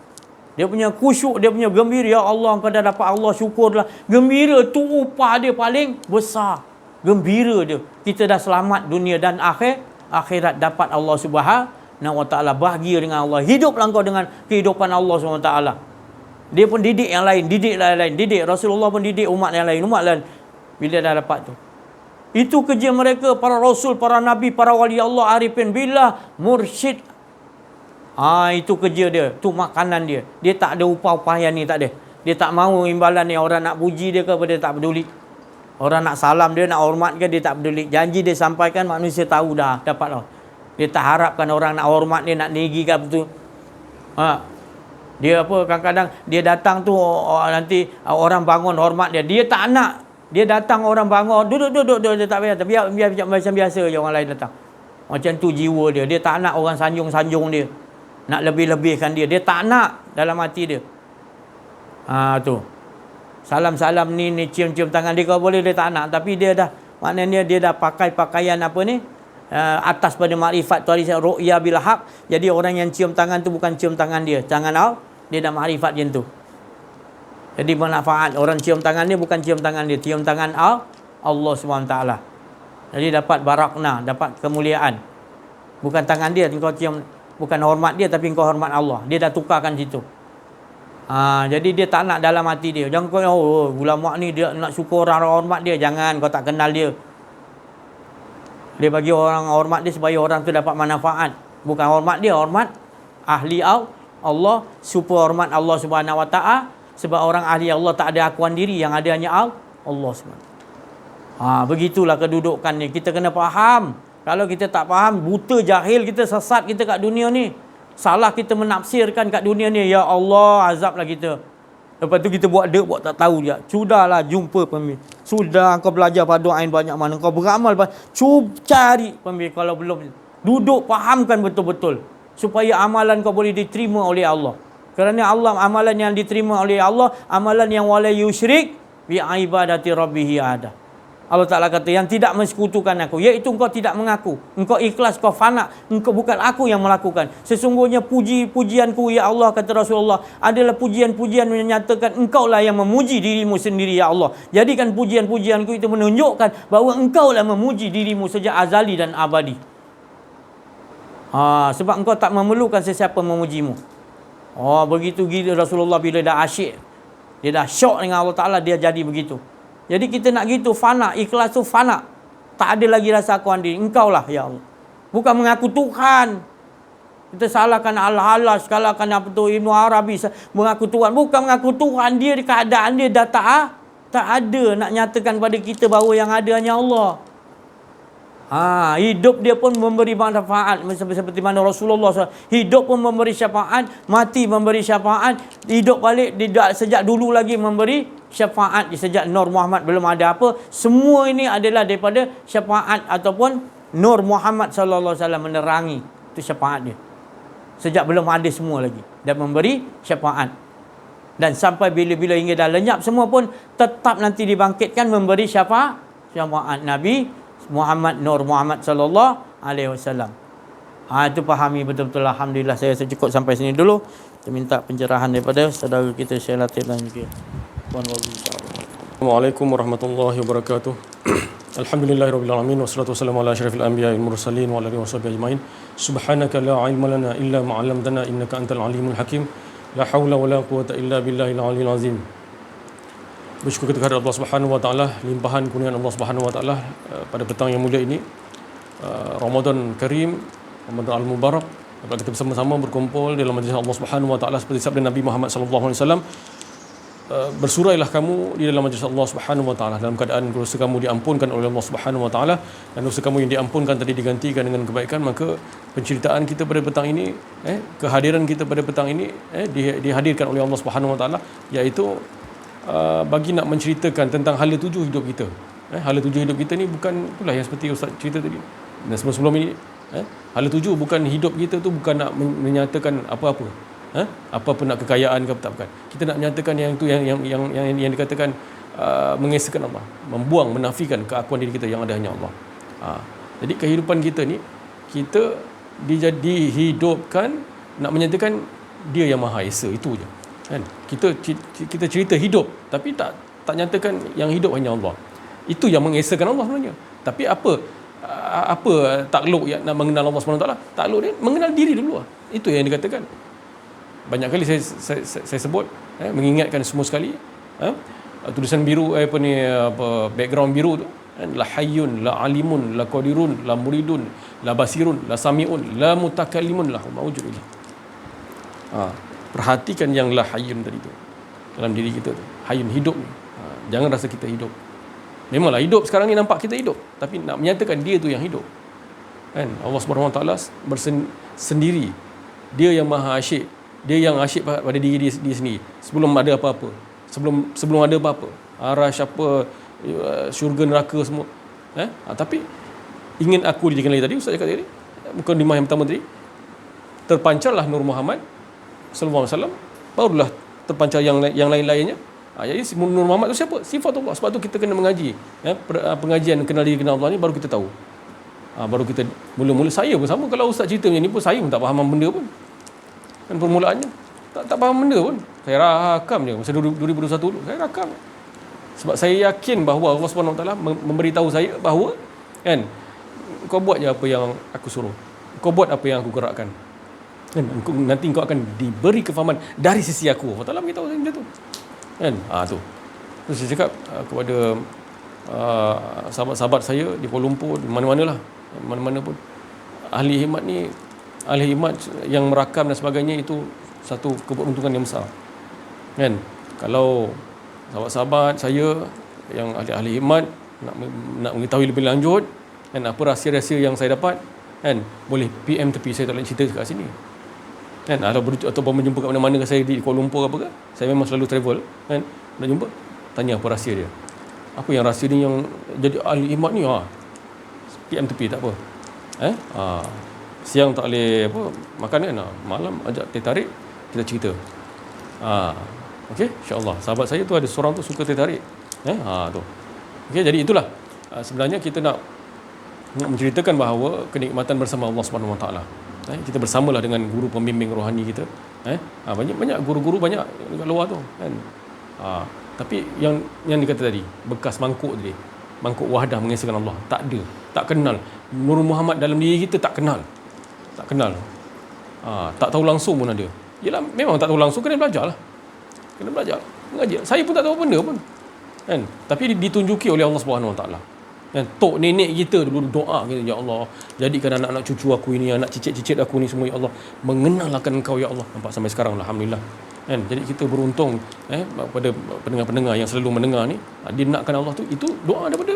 dia punya khusyuk, dia punya gembira. Ya Allah, kau dah dapat Allah, syukurlah. Gembira tu upah dia paling besar. Gembira dia. Kita dah selamat dunia dan akhirat, dapat Allah Subhanahu wa ta'ala, bahagia dengan Allah. Hiduplah kau dengan kehidupan Allah Subhanahu wa ta'ala. Dia pun didik yang lain, didik Rasulullah pun didik umat yang lain, bila dah dapat tu. Itu kerja mereka, para rasul, para nabi, para wali Allah, arifin billah, mursyid. Itu kerja dia, tu makanan dia. Dia tak ada upah-upah yang ni, tak ada. Dia tak mahu imbalan ni, orang nak puji dia ke, dia tak peduli. Orang nak salam dia, nak hormat ke, dia tak peduli. Janji dia sampaikan, manusia tahu dah, dapat lah. Dia tak harapkan orang nak hormat dia, nak negi ke betul. Dia apa, kadang-kadang dia datang tu, nanti orang bangun hormat dia. Dia tak nak. Dia datang orang bangun, duduk, dia tak payah. Biar macam biasa je orang lain datang. Macam tu jiwa dia. Dia tak nak orang sanjung dia. Nak lebih-lebihkan dia. Dia tak nak dalam hati dia. Tu. Salam-salam ni cium-cium tangan dia, kalau boleh dia tak nak. Tapi dia dah, maknanya dia dah pakai pakaian apa ni, atas pada makrifat tu, ru'ya bil haq. Jadi orang yang cium tangan tu bukan cium tangan dia, tangan Allah, dia dah makrifat macam tu. Jadi manfaat orang cium tangan dia bukan cium tangan dia, cium tangan Allah SWT. Jadi dapat barakna, dapat kemuliaan. Bukan tangan dia kau cium, bukan hormat dia, tapi kau hormat Allah. Dia dah tukarkan situ. Jadi dia tak nak dalam hati dia. Jangan kau, ulama ni dia nak syukur orang hormat dia. Jangan, kau tak kenal dia. Dia bagi orang hormat dia supaya orang tu dapat manfaat. Bukan hormat dia, hormat ahli Allah, super hormat Allah Subhanahu wa ta'ala. Sebab orang ahli Allah tak ada akuan diri, yang ada hanya Allah SWT. Begitulah kedudukannya. Kita kena faham. Kalau kita tak faham, buta, jahil, kita sesat kita kat dunia ni. Salah kita menafsirkan kat dunia ni. Ya Allah, azablah kita. Lepas tu kita buat tak tahu je. Sudahlah jumpa pemimpin. Sudah kau belajar pada ain banyak mana. Kau beramal, cuba cari pemimpin. Kalau belum, duduk fahamkan betul-betul. Supaya amalan kau boleh diterima oleh Allah. Kerana Allah, amalan yang diterima oleh Allah, amalan yang wala yusyrik bi ibadati rabbih ada. Allah Ta'ala kata, yang tidak mensekutukan aku, iaitu engkau tidak mengaku, engkau ikhlas, kau fana, engkau bukan aku yang melakukan. Sesungguhnya pujianku ya Allah, kata Rasulullah, adalah pujian-pujian yang menyatakan engkaulah yang memuji dirimu sendiri ya Allah. Jadikan pujian-pujianku itu menunjukkan bahawa engkaulah memuji dirimu sejak azali dan abadi. Sebab engkau tak memerlukan sesiapa memujimu. Begitu gila Rasulullah bila dah asyik, dia dah syok dengan Allah Ta'ala, dia jadi begitu. Jadi kita nak gitu, fana, ikhlas tu fana. Tak ada lagi rasa akuan diri. Engkau lah ya Allah. Bukan mengaku Tuhan. Kita salahkan Al-Halaj, salahkan apa tu Ibn Arabi, mengaku Tuhan. Bukan mengaku Tuhan, dia di keadaan dia dah tak ada nak nyatakan kepada kita bahawa yang ada hanya Allah. Hidup dia pun memberi manfaat, seperti mana Rasulullah SAW. Hidup pun memberi syafaat, mati memberi syafaat, hidup balik sejak dulu lagi memberi syafaat, sejak Nur Muhammad belum ada apa. Semua ini adalah daripada syafaat ataupun Nur Muhammad sallallahu alaihi wasallam menerangi. Itu syafaat dia. Sejak belum ada semua lagi, dan memberi syafaat. Dan sampai bila-bila hingga dah lenyap semua pun tetap nanti dibangkitkan memberi syafaat Nabi Muhammad Nur Muhammad sallallahu alaihi wasallam. Itu fahami betul-betul. Alhamdulillah, saya cukup sampai sini dulu. Kita minta pencerahan daripada saudara kita Syekh Latif dan juga Puan Wazi, insya-Allah. Assalamualaikum warahmatullahi wabarakatuh. Alhamdulillahirabbil alamin wassalatu wassalamu ala asyrafil anbiya'il mursalin wa ala alihi washabihi ajmain. Subhanaka la ilma lana illa ma 'allamtana innaka antal alimul hakim. La haula wala quwwata illa billahil aliyil azim. Bersyukur kepada Allah Subhanahu wa taala, limpahan kurniaan Allah Subhanahu wa taala pada petang yang mulia ini, Ramadan Karim, Ramadan Al-Mubarak, dapat kita bersama-sama berkumpul dalam majlis Allah Subhanahu wa taala seperti sabda Nabi Muhammad sallallahu alaihi wasallam, bersurailah kamu di dalam majlis Allah Subhanahu wa taala dalam keadaan dosa kamu diampunkan oleh Allah Subhanahu wa taala, dan dosa kamu yang diampunkan tadi digantikan dengan kebaikan. Maka penceritaan kita pada petang ini, kehadiran kita pada petang ini dihadirkan oleh Allah Subhanahu wa taala, iaitu bagi nak menceritakan tentang hala tuju hidup kita. Hala tuju hidup kita ni bukan itulah yang seperti Ustaz cerita tadi. Dan sebelum ini, hala tuju bukan hidup kita tu bukan nak menyatakan apa-apa. Apa-apa nak kekayaan ke apa, tak, bukan. Kita nak menyatakan yang tu yang dikatakan mengesahkan Allah, membuang, menafikan keakuan diri kita yang ada hanya Allah. Jadi kehidupan kita ni, kita dihidupkan nak menyatakan Dia yang Maha Esa, itu je. Kan? Kita cerita hidup tapi tak nyatakan yang hidup hanya Allah. Itu yang mengesahkan Allah sebenarnya. Tapi apa takluk yang nak mengenal Allah SWT? Takluk ni mengenal diri dulu. Itu yang dikatakan. Banyak kali saya sebut, mengingatkan semua sekali, tulisan biru, background biru tu, la hayyun, la alimun, la qadirun, la muridun, la basirun, la sami'un, la mutakallimun, la mawjudillah. Perhatikan yang la hayyun tadi tu dalam diri kita tu. Hayyun, hidup ni. Jangan rasa kita hidup. Memanglah hidup sekarang ni nampak kita hidup, tapi nak menyatakan Dia tu yang hidup. Kan? Allah Subhanahu Wa Taala sendiri. Dia yang Maha Asyik. Dia yang asyik pada diri dia sendiri. Sebelum ada apa-apa. Sebelum ada apa-apa. Arash apa, syurga neraka semua. Tapi ingin aku dijadikan lagi tadi, Ustaz cakap tadi, bukan lima yang pertama tadi, terpancarlah Nur Muhammad sallallahu alaihi wasallam, barulah terpancar yang lain-lainnya. Jadi Nur Muhammad tu siapa? Sifat Allah. Sebab tu kita kena mengaji. Pengajian kenal diri kenal Allah ni baru kita tahu. Baru kita mula-mula, saya pun sama. Kalau Ustaz cerita macam ni pun saya pun tak faham benda pun. Kan permulaannya tak faham benda pun. Saya rakam je masa 2021 dulu. Saya rakam. Sebab saya yakin bahawa Allah Subhanahu Wa Taala memberitahu saya bahawa, kan, kau buat je apa yang aku suruh. Kau buat apa yang aku gerakkan. Kan, nanti kau akan diberi kefahaman dari sisi aku. Allah Taala beritahu saya macam tu. Kan? Tu. Terus saya cakap kepada sahabat-sahabat saya di Kuala Lumpur, di mana-manalah, mana-mana pun, ahli hikmat ni, ahli hikmat yang merakam dan sebagainya, itu satu keberuntungan yang besar. Kan? Kalau sahabat-sahabat saya yang ahli hikmat nak mengetahui lebih lanjut, kan, apa rahsia-rahsia yang saya dapat, kan, boleh PM tepi, saya tak boleh cerita kat sini. Kan, ataupun menjumpa kat mana-mana saya di Kuala Lumpur apa ke, saya memang selalu travel, kan, nak jumpa, tanya apa rahsia dia, apa yang rahsia ni yang jadi ahli hikmat ni, PM tepi tak apa. Siang tak boleh apa makan kan, malam ajak teh tarik, kita cerita. Okey, insya-Allah sahabat saya tu ada seorang tu suka teh tarik. Tu. Okey, jadi itulah sebenarnya kita nak menceritakan bahawa kenikmatan bersama Allah Subhanahu Wa Taala. Kita bersamalah dengan guru pembimbing rohani kita. Banyak guru-guru banyak dekat luar tu, kan. Tapi yang dikata tadi, bekas mangkuk tadi, mangkuk wahdah mengesahkan Allah, tak ada, tak kenal. Nur Muhammad dalam diri kita tak kenal. Tak tahu langsung pun ada. Yalah, memang tak tahu langsung, kena belajar lah. Kena belajar, mengaji. Saya pun tak tahu benda pun, kan. Tapi ditunjuki oleh Allah Subhanahu Wa Taala. Kan, tok nenek kita dulu doa, ya Allah, jadikan anak-anak cucu aku ini, anak cicit-cicit aku ni semua, ya Allah, mengenalkan Engkau, ya Allah. Nampak sampai sekarang, alhamdulillah. Kan, jadi kita beruntung pada pendengar-pendengar yang selalu mendengar ni, dia nakkan Allah tu, itu doa daripada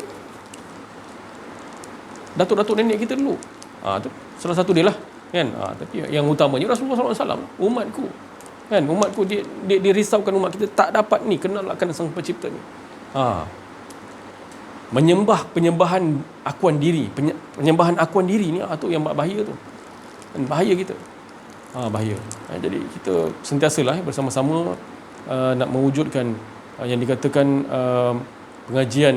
datuk-datuk nenek kita dulu. Tu salah satu dia lah, kan. Tapi yang utamanya Rasulullah SAW, umatku, kan, umatku dia risaukan umat kita tak dapat ni kenalkan Sang Pencipta ni. Penyembahan akuan diri, penyembahan akuan diri ni, tu yang bahaya tu. Dan bahaya kita. Bahaya. Jadi kita sentiasalah bersama-sama nak mewujudkan yang dikatakan pengajian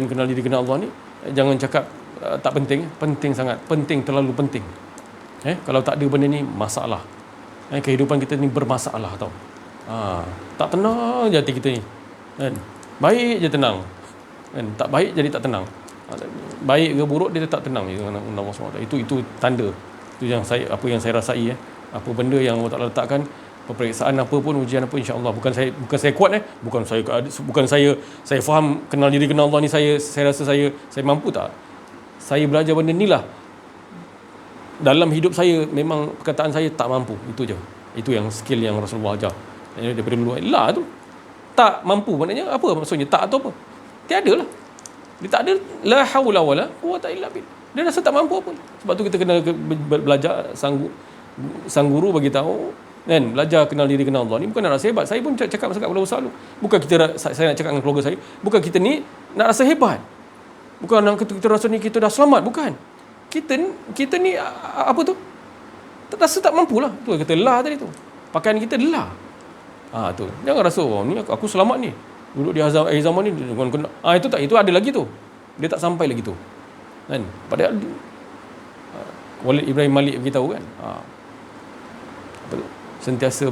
kenal diri kenal Allah ni, jangan cakap tak penting. Penting sangat, penting, terlalu penting. Kalau tak ada benda ni, masalah. Kehidupan kita ni bermasalah tau. Tak tenang je hati kita ni, kan? Baik je tenang, kan? Tak baik jadi tak tenang. Baik ke buruk dia tak tenang je dengan Allah SWT. Itu tanda. Itu yang saya rasai. Apa benda yang Allah Taala letakkan, peperiksaan apa pun, ujian apa, insya-Allah bukan saya kuat bukan saya faham kenal diri kenal Allah ni, saya rasa saya mampu, tak. Saya belajar benda ni lah. Dalam hidup saya memang perkataan saya tak mampu, itu je. Itu yang skill yang Rasulullah ajar. Daripada dulu lah tu. Tak mampu maknanya apa? Maksudnya tak atau apa? Tiada lah. Dia tak ada la haula wala quwwata illa billah. Dia rasa tak mampu apa. Sebab tu kita kena belajar, sang guru bagi tahu, kan, belajar kenal diri kenal Allah ni bukan nak rasa hebat. Saya pun cakap pada besar dulu. Bukan saya nak cakap dengan keluarga saya, bukan kita ni nak rasa hebat. Bukan nak kita rasa ni kita dah selamat, bukan. Kita ni apa tu? Rasa tak mampulah. Tu kata la tadi tu. Pakaian kita la. Tu. Jangan rasa ni aku selamat ni. Duduk di akhir zaman ni itu ada lagi tu. Dia tak sampai lagi tu. Kan? Padahal Walid Ibrahim Malik beritahu kan. Sentiasa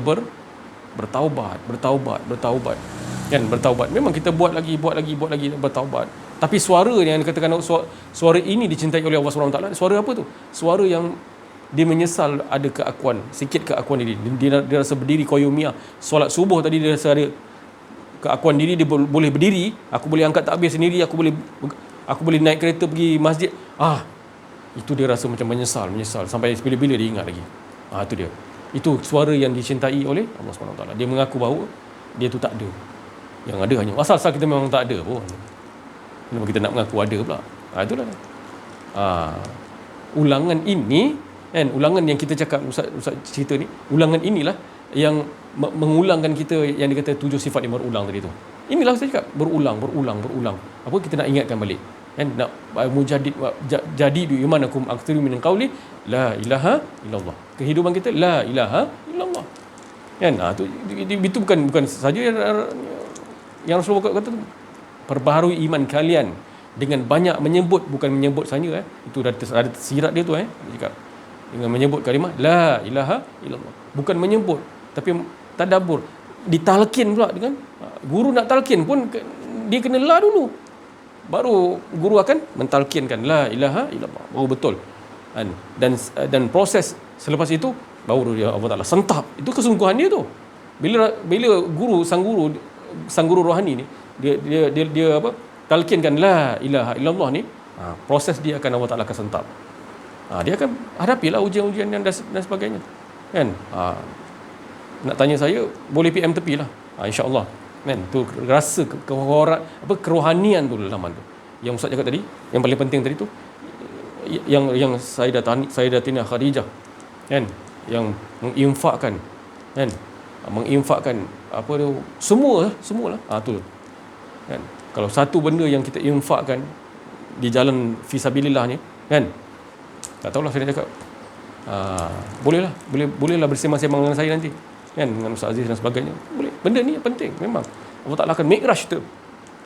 bertaubat. Kan, bertaubat. Memang kita buat lagi bertaubat. Tapi suara yang dikatakan suara ini dicintai oleh Allah SWT, suara apa tu? Suara yang dia menyesal ada keakuan, sikit keakuan diri. Dia rasa berdiri qayyumiyah. Solat subuh tadi dia rasa ada keakuan diri, dia boleh berdiri, aku boleh angkat takbir sendiri, aku boleh naik kereta pergi masjid. Itu dia rasa macam menyesal sampai bila-bila dia ingat lagi. Itu dia. Itu suara yang dicintai oleh Allah SWT. Dia mengaku bahawa dia tu tak ada. Yang ada hanya asal kita memang tak ada pun. Kenapa kita nak mengaku ada pula? Itulah. Ulangan ini, kan, ulangan yang kita cakap Ustaz cerita ni, ulangan inilah yang mengulangkan kita, yang dikata 7 sifat yang berulang tadi tu. Inilah saya cakap berulang. Apa kita nak ingatkan balik, kan, nak mujadid jadidu imanakum aktsiru min qauli la ilaha illallah. Kehidupan kita la ilaha illallah. Kan? Itu bukan saja yang Rasulullah kata tu. Perbaharui iman kalian dengan banyak menyebut, bukan menyebut saja. Itu ada sirat dia tu. Dia cakap dengan menyebut kalimah la ilaha illallah. Bukan menyebut, tapi tadabbur. Ditalkin pula dengan guru nak talkin pun dia kena la dulu. Baru guru akan mentalkinkan la ilaha illallah. Baru betul. Dan proses selepas itu baru dia Allah Taala sentap. Itu kesungguhan dia tu. Bila sang guru rohani ni dia apa? Talkinkan la ilaha illallah ni, proses dia akan Allah Taala akan sentap. Dia akan hadapilah ujian-ujian dan sebagainya. Kan? Nak tanya saya, boleh PM tepi lah. InsyaAllah. Kan? Tu rasa kerohanian tu dalam tu. Yang Ustaz cakap tadi, yang paling penting tadi tu, yang Sayyidatina Khadijah, kan? Yang menginfakkan, kan? Menginfakkan apa tu? Semua lah. Tu. Kan? Kalau satu benda yang kita infakkan di jalan fisabilillah ni, kan? Tak tahulah saya nak cakap. Bolehlah bersembang-sembang dengan saya nanti, kan, dengan Ustaz Aziz dan sebagainya. Boleh. Benda ni penting memang. Allah Taala akan mi'raj kita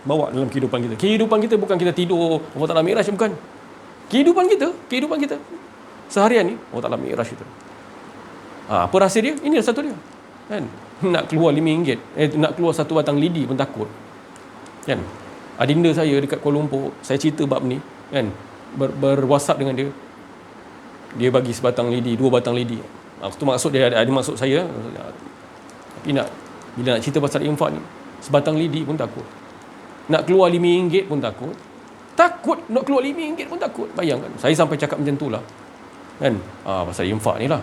bawa dalam kehidupan kita. Kehidupan kita bukan kita tidur, Allah Taala mi'raj, bukan. Kehidupan kita seharian ni Allah Taala mi'raj kita. Apa rahsia dia? Ini satu dia. Kan? Nak keluar RM5, nak keluar satu batang lidi pun takut. Kan? Adinda saya dekat Kuala Lumpur, saya cerita bab ni, kan, ber-WhatsApp dengan dia. Dia bagi sebatang lidi, 2 batang lidi. Itu maksud dia, ada maksud saya. Tapi bila nak cerita pasal infak ni, sebatang lidi pun takut. Nak keluar RM5 pun takut. Nak keluar RM5 pun takut. Bayangkan, saya sampai cakap macam tu lah. Kan? Pasal infak ni lah.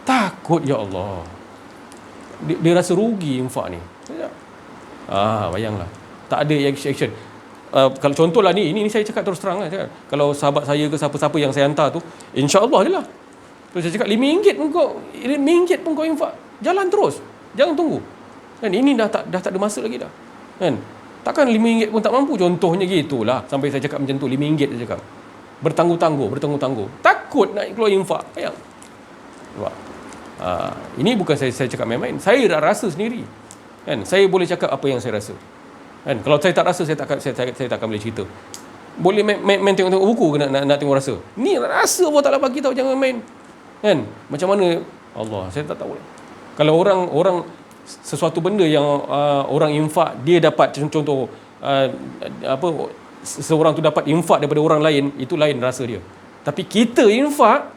Takut, ya Allah. Dia rasa rugi infak ni. Bayanglah. Tak ada action. Kalau contohlah ni saya cakap terus terang lah. Kalau sahabat saya ke siapa-siapa yang saya hantar tu, insya-Allah je lah. Terus saya cakap RM5 pun kau infak. Jalan terus. Jangan tunggu. Kan, ini dah tak ada masa lagi dah. Kan? Takkan RM5 pun tak mampu, contohnya gitulah. Sampai saya cakap macam tu, RM5 saya cakap. Bertangguh-tangguh. Takut nak keluar infak. Bayang. Ini bukan saya cakap main-main. Saya dah rasa sendiri. Kan? Saya boleh cakap apa yang saya rasa. Kan? Kalau saya tak rasa, saya tak akan boleh cerita. Boleh main tengok buku ke nak tengok rasa. Ni rasa Allah Ta'ala bagi tahu, jangan main. Kan? Macam mana Allah, saya tak tahu. Kalau orang sesuatu benda yang orang infak, dia dapat, contoh seorang tu dapat infak daripada orang lain, itu lain rasa dia. Tapi kita infak,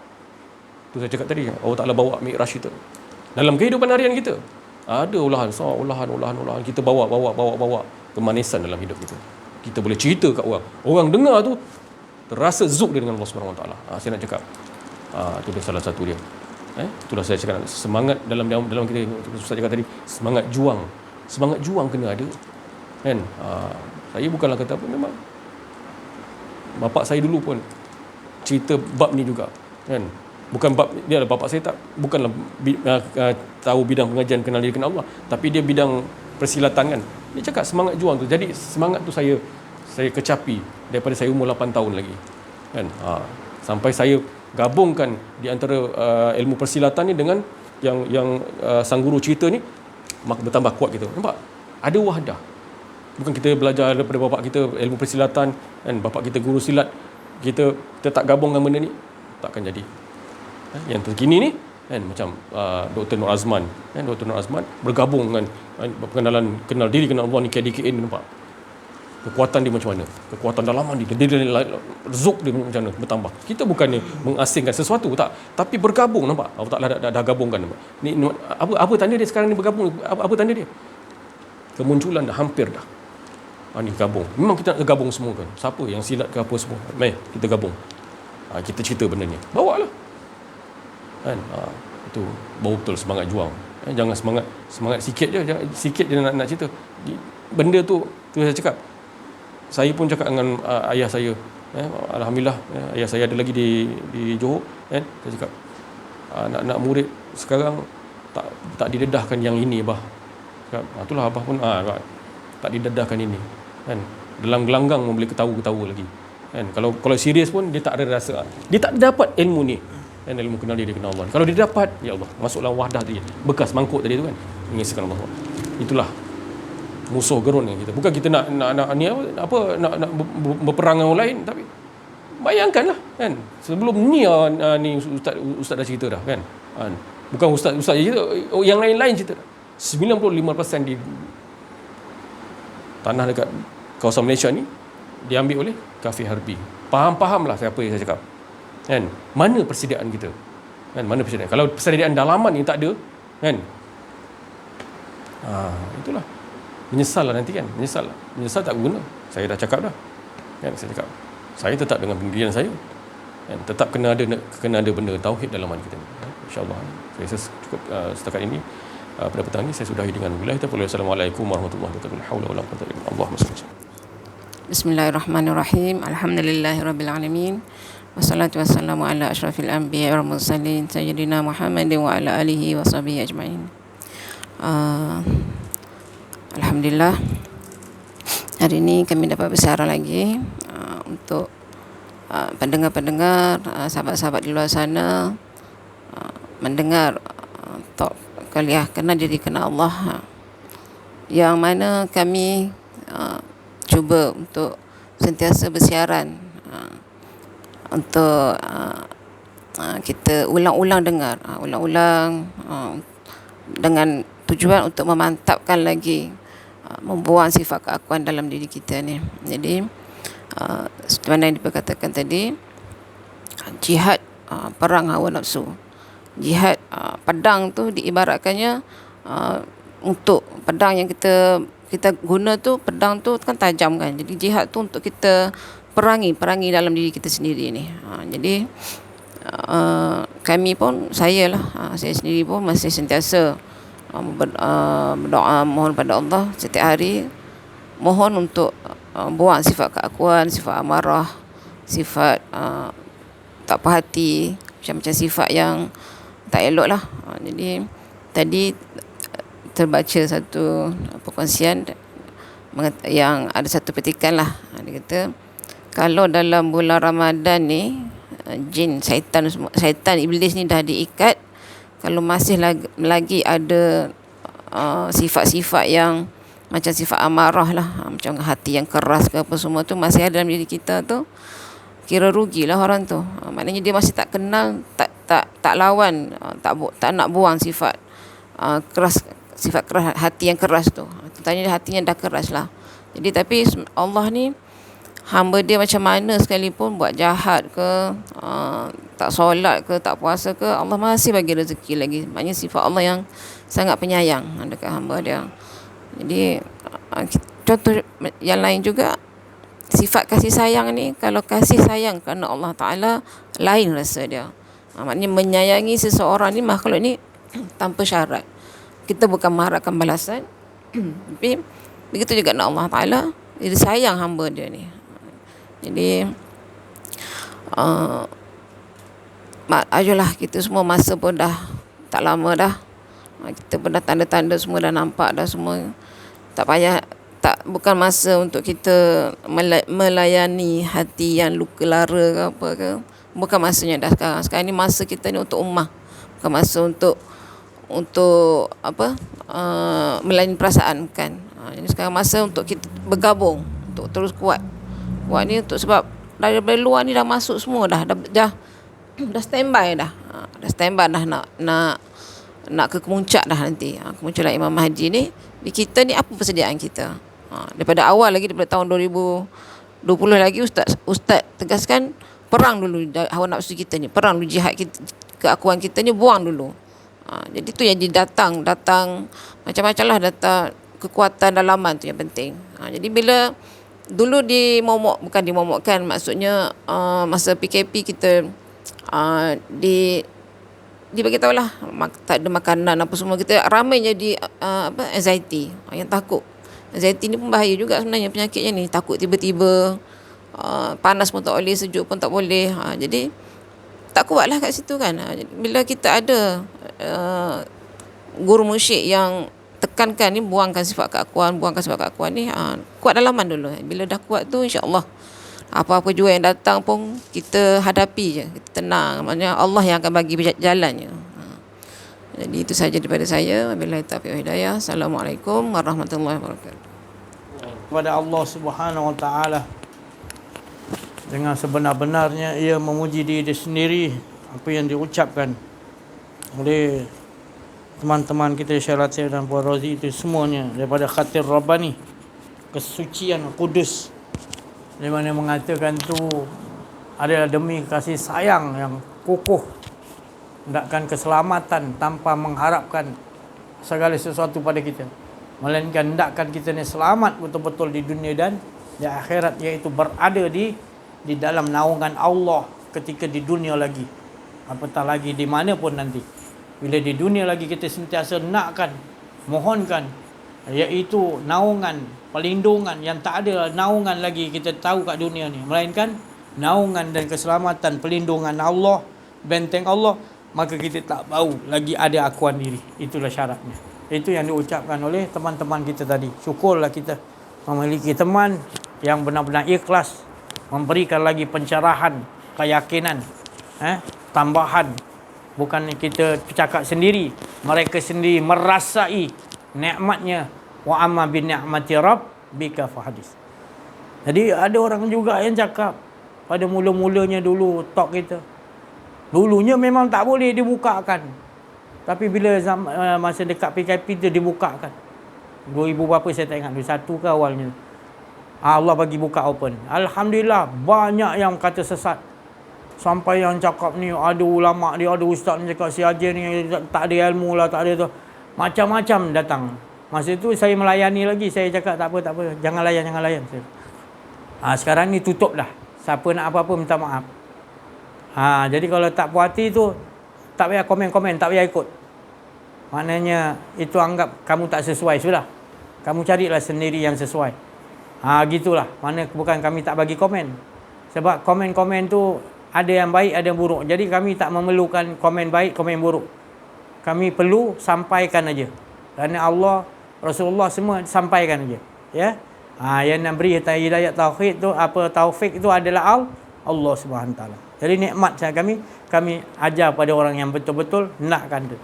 tu saya cakap tadi, Allah Ta'ala bawa mi'raj kita. Dalam kehidupan harian kita ada ulahan kita bawa kemanisan dalam hidup kita. Kita boleh cerita kat orang dengar tu terasa zuk dia dengan Allah Subhanahu Wa Taala. Saya nak cakap itu salah satu dia. Itulah saya cakap, semangat dalam kita, Ustaz cakap tadi, semangat juang kena ada. Kan? Saya bukanlah kata apa, memang bapak saya dulu pun cerita bab ni juga, kan? Bukan bab dia, bapak saya bukanlah tahu bidang pengajian kenal diri kenal Allah, tapi dia bidang persilatan, kan. Dia cakap semangat juang tu. Jadi semangat tu saya kecapi daripada saya umur 8 tahun lagi, kan. Sampai saya gabungkan di antara ilmu persilatan ni dengan yang sang guru cerita ni, maka bertambah kuat kita. Nampak? Ada wahdah. Bukan kita belajar daripada bapak kita ilmu persilatan, kan, bapak kita guru silat, kita tak gabungkan benda ni, takkan jadi. Yang terkini ni, kan, macam Dr. Nur Azman, kan, Dr. Nur Azman bergabung dengan kenal diri kenal Allah ni, KDKN, nampak kekuatan dia macam mana, kekuatan dalaman dia zuk dia macam mana bertambah. Kita bukannya mengasingkan sesuatu, tak, tapi bergabung. Nampak Allah Ta'ala dah gabungkan, nampak. Ni apa tanda dia sekarang ni bergabung? Apa tanda dia? Kemunculan dah hampir dah. Ni gabung. Memang kita nak gabung semua, kan. Siapa yang silat ke apa semua, mari kita gabung. Kita cerita benda ni, bawalah, kan. Itu baru betul semangat juang. Jangan semangat sikit je nak cerita benda tu. Tu saya cakap, saya pun cakap dengan ayah saya, alhamdulillah, ayah saya ada lagi di Johor, kan. Saya cakap nak murid sekarang tak didedahkan yang ini, bah. Cakap, itulah abah pun tak didedahkan ini, kan. Dalam gelanggang boleh ketawa lagi, kan. Kalau serius pun dia tak ada rasa, dia tak dapat ilmu ni, kan, ilmu kenal diri kenal Allah. Kalau dia dapat, ya Allah, masuklah wahdah tadi, bekas mangkuk tadi tu, kan, mengisahkan Allah. Itulah musuh gerun yang kita. Bukan kita nak berperang dengan orang lain, tapi bayangkanlah, kan, sebelum ni ustaz dah cerita dah, kan. Bukan ustaz je cerita, yang lain cerita dah. 95% di tanah dekat kawasan Malaysia ni diambil oleh kafir harbi. Faham-fahamlah siapa yang saya cakap, kan. Mana persediaan kita, kan, mana persediaan. Kalau persediaan dalaman ni tak ada, kan, itulah, menyesal lah nanti, kan. Menyesal tak guna. Saya dah cakap dah, kan. Saya cakap saya tetap dengan pendirian saya, kan. Tetap kena ada benda tauhid dalam hati kita, insya-Allah. Saya cukup setakat ini. Pada petang ini saya sudahi dengan billahi taufiq. Assalamualaikum warahmatullahi wabarakatuh. La haula wala quwwata illa billah. Allahumma shalli. Bismillahirrahmanirrahim. Alhamdulillahirabbil alamin. Wassalatu wassalamu ala asyrafil anbiya'i wal mursalin sayyidina Muhammadin wa ala alihi washabihi ajmain. Alhamdulillah, hari ini kami dapat bersiaran lagi untuk pendengar-pendengar, sahabat-sahabat di luar sana, mendengar talk kuliah kenal diri kenal Allah, yang mana kami cuba untuk sentiasa bersiaran, untuk kita ulang-ulang dengar, dengan tujuan untuk memantapkan lagi, membuang sifat keakuan dalam diri kita ni. Jadi seperti mana yang diperkatakan tadi, jihad perang hawa nafsu. Jihad pedang tu diibaratkannya untuk pedang yang kita guna tu, pedang tu kan tajam, kan. Jadi jihad tu untuk kita perangi dalam diri kita sendiri ni. Jadi kami pun, saya sendiri pun masih sentiasa berdoa, mohon pada Allah setiap hari, mohon untuk buang sifat keakuan, sifat amarah, sifat tak puas hati, macam-macam sifat yang tak elok lah. Jadi tadi terbaca satu perkongsian yang ada satu petikan lah. Dia kata, kalau dalam bulan Ramadan ni jin, syaitan iblis ni dah diikat, kalau masih lagi ada sifat-sifat yang macam sifat amarah lah, macam hati yang keras ke apa semua tu masih ada dalam diri kita tu, kira rugilah orang tu. Maknanya dia masih tak kenal, tak lawan, tak nak buang sifat keras, sifat keras, hati yang keras tu. Tanya hatinya dah keras lah. Jadi tapi Allah ni, hamba dia macam mana sekalipun buat jahat ke, tak solat ke, tak puasa ke, Allah masih bagi rezeki lagi. Maknanya sifat Allah yang sangat penyayang dekat hamba dia. Jadi contoh yang lain juga, sifat kasih sayang ni, kalau kasih sayang kerana Allah Ta'ala, lain rasa dia. Maknanya menyayangi seseorang ni, makhluk ni tanpa syarat. Kita bukan mengharapkan balasan, tapi begitu juga dengan Allah Ta'ala, dia sayang hamba dia ni. Jadi ayolah, kita semua masa pun dah tak lama dah. Kita pun dah tanda-tanda semua dah nampak dah semua. Tak payah, bukan masa untuk kita melayani hati yang luka lara ke apa ke. Bukan masanya dah sekarang. Sekarang ni masa kita ni untuk ummah. Bukan masa untuk melayani perasaan, bukan. Jadi sekarang masa untuk kita bergabung, untuk terus kuat. Kuat ni untuk sebab dari luar ni dah masuk semua dah standby dah. Dah standby dah nak ke kemuncak dah nanti. Kemunculan Imam Mahdi ni, di kita ni apa persediaan kita? Daripada awal lagi, daripada tahun 2020 lagi, Ustaz tegaskan, perang dulu hawa nafsu kita ni, perang dulu jihad kita, keakuan kita ni buang dulu. Jadi tu yang datang macam-macam lah, datang kekuatan dalaman tu yang penting. Jadi bila dulu bukan dimomokkan, maksudnya masa PKP kita dibagi tahu lah, tak ada makanan apa semua, kita ramai jadi anxiety, yang takut. Anxiety ni pun bahaya juga sebenarnya penyakitnya ni, takut tiba-tiba panas pun tak boleh, sejuk pun tak boleh. Jadi tak kuat lah kat situ kan. Bila kita ada guru musyrik yang tekankan ni, buangkan sifat keakuan ni, kuat dalaman dulu. Bila dah kuat tu, insya-Allah apa-apa jua yang datang pun kita hadapi je, kita tenang. Maksudnya Allah yang akan bagi jalannya. Jadi itu saja daripada saya. Wabillahi taufiq wal hidayah. Assalamualaikum warahmatullahi wabarakatuh. Kepada Allah Subhanahu Wa Taala dengan sebenar-benarnya ia memuji diri dia sendiri, apa yang diucapkan oleh teman-teman kita Syekh Latif dan Puan Rozi itu semuanya daripada khatir Rabbani, kesucian kudus, di mana mengatakan tu adalah demi kasih sayang yang kukuh, hendakkan keselamatan tanpa mengharapkan segala sesuatu pada kita, melainkan hendakkan kita ni selamat betul-betul di dunia dan di akhirat, iaitu berada di dalam naungan Allah ketika di dunia lagi, apatah lagi di mana pun nanti. Bila di dunia lagi kita sentiasa nakkan, mohonkan, iaitu naungan, perlindungan yang tak ada naungan lagi kita tahu kat dunia ni, melainkan naungan dan keselamatan, perlindungan Allah, benteng Allah, maka kita tak tahu lagi ada akuan diri. Itulah syaratnya. Itu yang diucapkan oleh teman-teman kita tadi. Syukurlah kita memiliki teman yang benar-benar ikhlas, memberikan lagi pencerahan, keyakinan, tambahan. Bukan kita cakap sendiri, mereka sendiri merasai nikmatnya. Wa amma bi ni'mati rabbika fahadis. Jadi ada orang juga yang cakap pada mula-mulanya dulu talk kita, dulunya memang tak boleh dibukakan, tapi bila masa dekat PKP tu dibukakan. 2000 berapa saya tak ingat, 21 ke awalnya, Allah bagi buka open. Alhamdulillah, banyak yang kata sesat. Sampai yang cakap ni, ada ulama dia, ada ustaz ni cakap si Haji ni tak ada ilmu lah, tak ada tu. Macam-macam datang. Masa tu saya melayani lagi, saya cakap tak apa, jangan layan. Sekarang ni tutup dah. Siapa nak apa-apa minta maaf. Jadi kalau tak puas hati tu, tak payah komen-komen, tak payah ikut. Maknanya itu anggap kamu tak sesuai sudah. Kamu carilah sendiri yang sesuai. Gitulah. Mana bukan kami tak bagi komen. Sebab komen-komen tu ada yang baik, ada yang buruk. Jadi kami tak memerlukan komen baik, komen buruk. Kami perlu sampaikan aja. Kerana Allah, Rasulullah semua sampaikan aja. Ya. Yang nak beri hidayah tauhid tu, apa taufik itu adalah Allah Subhanahu Taala. Jadi nikmat saya kami ajar pada orang yang betul-betul nakkan tu.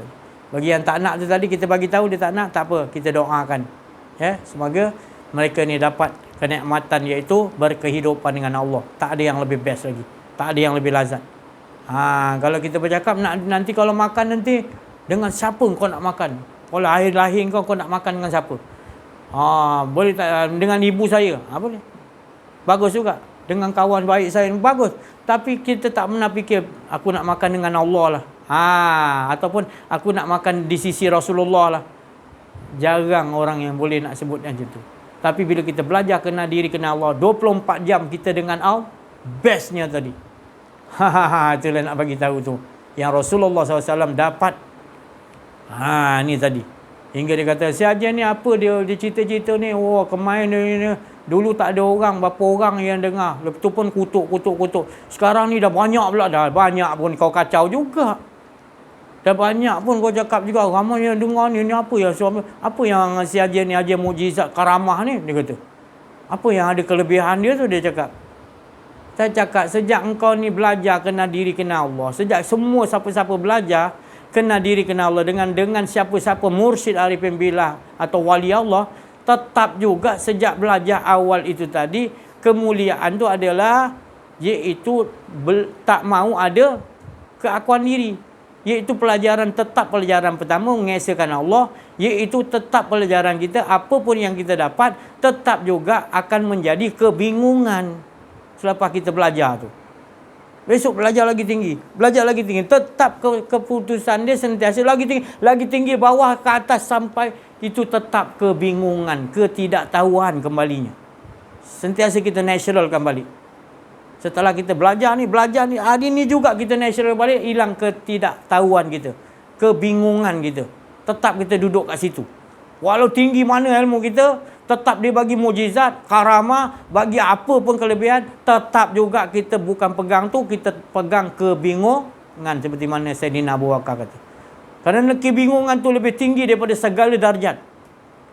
Bagi yang tak nak tu tadi kita bagi tahu dia tak nak, tak apa, kita doakan. Ya, semoga mereka ni dapat kenikmatan iaitu berkehidupan dengan Allah. Tak ada yang lebih best lagi. Tak ada yang lebih lazat. Kalau kita bercakap nanti kalau makan nanti dengan siapa kau nak makan? Kalau akhir lahir kau nak makan dengan siapa? Boleh tak dengan ibu saya? Boleh. Bagus juga. Dengan kawan baik saya bagus. Tapi kita tak pernah fikir aku nak makan dengan Allah lah. Ataupun aku nak makan di sisi Rasulullah lah. Jarang orang yang boleh nak sebut macam tu. Tapi bila kita belajar kenal diri, kenal Allah, 24 jam kita dengan Allah, bestnya tadi. Itulah nak bagi tahu tu. Yang Rasulullah SAW dapat. Ni tadi. Hingga dia kata, si Haji ni apa dia cerita-cerita ni. Kemarin dia dulu tak ada orang, berapa orang yang dengar. Lepas tu pun kutuk. Sekarang ni dah banyak pula dah. Banyak pun kau kacau juga. Dah banyak pun kau cakap juga. Ramai yang dengar ni apa yang suami, apa yang si Haji ni, Haji mukjizat karamah ni, dia kata. Apa yang ada kelebihan dia tu, dia cakap. Saya cakap, sejak engkau ni belajar kenal diri, kenal Allah. Sejak semua siapa-siapa belajar kenal diri, kenal Allah dengan siapa-siapa mursyid arifin billah atau wali Allah, tetap juga sejak belajar awal itu tadi, kemuliaan tu adalah iaitu tak mau ada keakuan diri. Iaitu pelajaran pertama mengesahkan Allah, iaitu tetap pelajaran kita apapun yang kita dapat tetap juga akan menjadi kebingungan selepas kita belajar tu. Besok belajar lagi tinggi, tetap keputusan dia sentiasa lagi tinggi bawah ke atas sampai itu tetap kebingungan, ketidaktahuan kembalinya. Sentiasa kita naturalkan balik. Setelah kita belajar ni, hari ni juga kita natural balik, hilang ketidaktahuan kita, kebingungan kita. Tetap kita duduk kat situ. Walau tinggi mana ilmu kita, tetap dia bagi mukjizat, karamah, bagi apa pun kelebihan, tetap juga kita bukan pegang tu, kita pegang kebingungan seperti mana Sayyidina Abu Bakar kata. Kerana kebingungan tu lebih tinggi daripada segala darjat.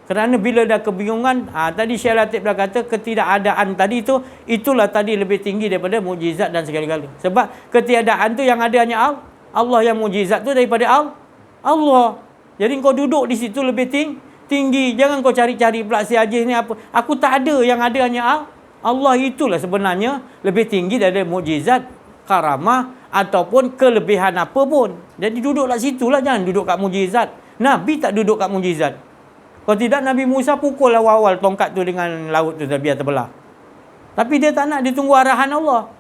Kerana bila dah kebingungan, tadi Syekh Latif dah kata ketidakadaan tadi tu, itulah tadi lebih tinggi daripada mukjizat dan segala-gala. Sebab ketiadaan tu yang ada hanya Allah. Allah yang mukjizat tu daripada Allah. Jadi kau duduk di situ lebih tinggi. Jangan kau cari-cari pula si Haji ni apa. Aku tak ada, yang ada hanya Allah. Itulah sebenarnya lebih tinggi daripada mukjizat, karamah ataupun kelebihan apa pun. Jadi duduklah situlah, jangan duduk kat mukjizat. Nabi tak duduk kat mukjizat. Kalau tidak, Nabi Musa pukul awal-awal tongkat tu dengan laut tu biar terbelah. Tapi dia tak nak, dia tunggu arahan Allah.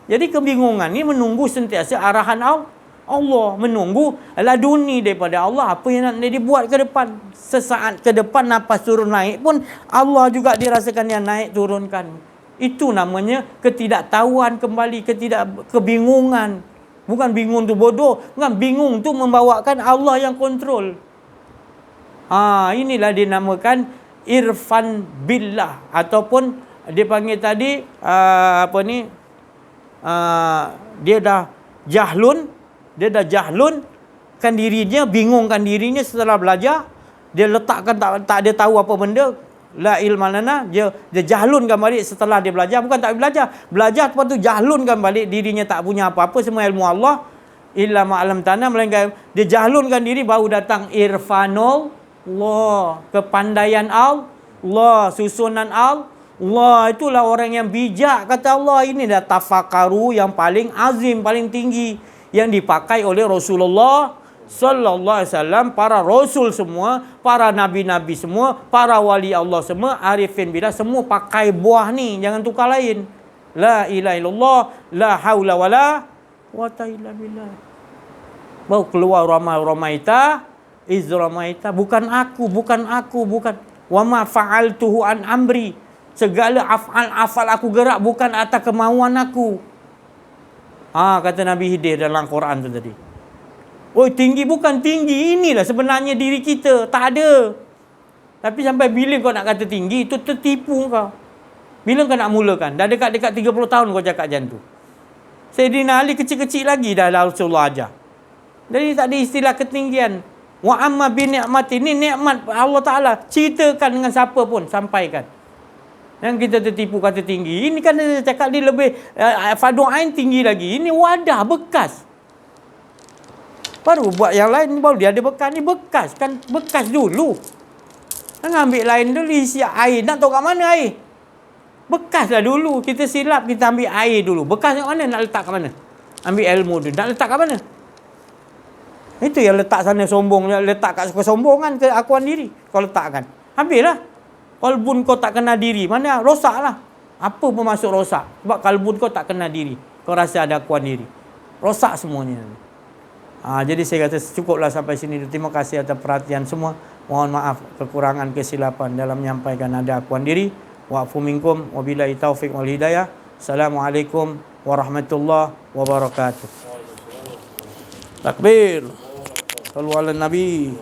Jadi kebingungan ni menunggu sentiasa arahan Allah, menunggu laduni daripada Allah, apa yang nak dia buat ke depan. Sesaat ke depan nafas turun naik pun Allah juga dirasakan yang naik turunkan. Itu namanya ketidaktahuan kembali, kebingungan. Bukan bingung tu bodoh, bukan bingung tu membawakan Allah yang kontrol. Inilah dinamakan irfan billah, ataupun dia panggil tadi dia dah jahlun kan dirinya, bingungkan dirinya setelah belajar. Dia letakkan tak ada tahu apa benda, la ilma lana, dia jahlunkan balik setelah dia belajar. Bukan tak belajar lepas tu jahlunkan balik dirinya, tak punya apa-apa, semua ilmu Allah illa ma'alam tanah, melainkan dia jahlunkan diri, baru datang irfanul Allah, kepandaian Allah, susunan Allah. Itulah orang yang bijak, kata Allah. Ini dah tafakaru yang paling azim, paling tinggi, yang dipakai oleh Rasulullah sallallahu alaihi wasallam, para rasul semua, para nabi-nabi semua, para wali Allah semua, arifin billah semua pakai buah ni, jangan tukar lain. La ilaha illallah, la haula wala quwata illa billah. Baru keluar ramaita izramaita, bukan aku. Wa ma fa'altuhu an amri, segala afal aku gerak bukan atas kemauan aku. Kata Nabi Hidir dalam Quran tu tadi. Tinggi bukan tinggi, inilah sebenarnya diri kita, tak ada. Tapi sampai bila kau nak kata tinggi, itu tertipu kau. Bila kau nak mulakan? Dah dekat-dekat 30 tahun kau cakap macam tu. Sayyidina Ali kecil-kecil lagi dah Rasulullah ajar. Jadi tak ada istilah ketinggian. Wa amma bi ni'mati, ini nikmat Allah Ta'ala. Ceritakan dengan siapa pun, sampaikan. Yang kita tertipu kata tinggi. Ini kan dia cakap dia lebih fardu ain tinggi lagi. Ini wadah bekas. Baru buat yang lain, baru dia ada bekas. Ni bekas kan, bekas dulu. Jangan ambil lain dulu, isi air. Nak tahu kat mana air? Bekas lah dulu. Kita silap, kita ambil air dulu. Bekas kat mana? Nak letak kat mana? Ambil ilmu tu. Nak letak kat mana? Itu yang letak sana sombong. Letak kat kesombongan, keakuan diri. Kau letakkan. Ambil lah. Kalbun kau tak kenal diri. Mana? Rosak lah. Apa pun masuk rosak. Sebab kalbun kau tak kenal diri. Kau rasa ada akuan diri. Rosak semuanya. Jadi saya kata cukuplah sampai sini. Terima kasih atas perhatian semua. Mohon maaf kekurangan kesilapan dalam menyampaikan ada akuan diri. Wa'fu minkum wabillahi taufiq wal hidayah. Assalamualaikum warahmatullahi wabarakatuh. Takbir. Sallu ala Nabi.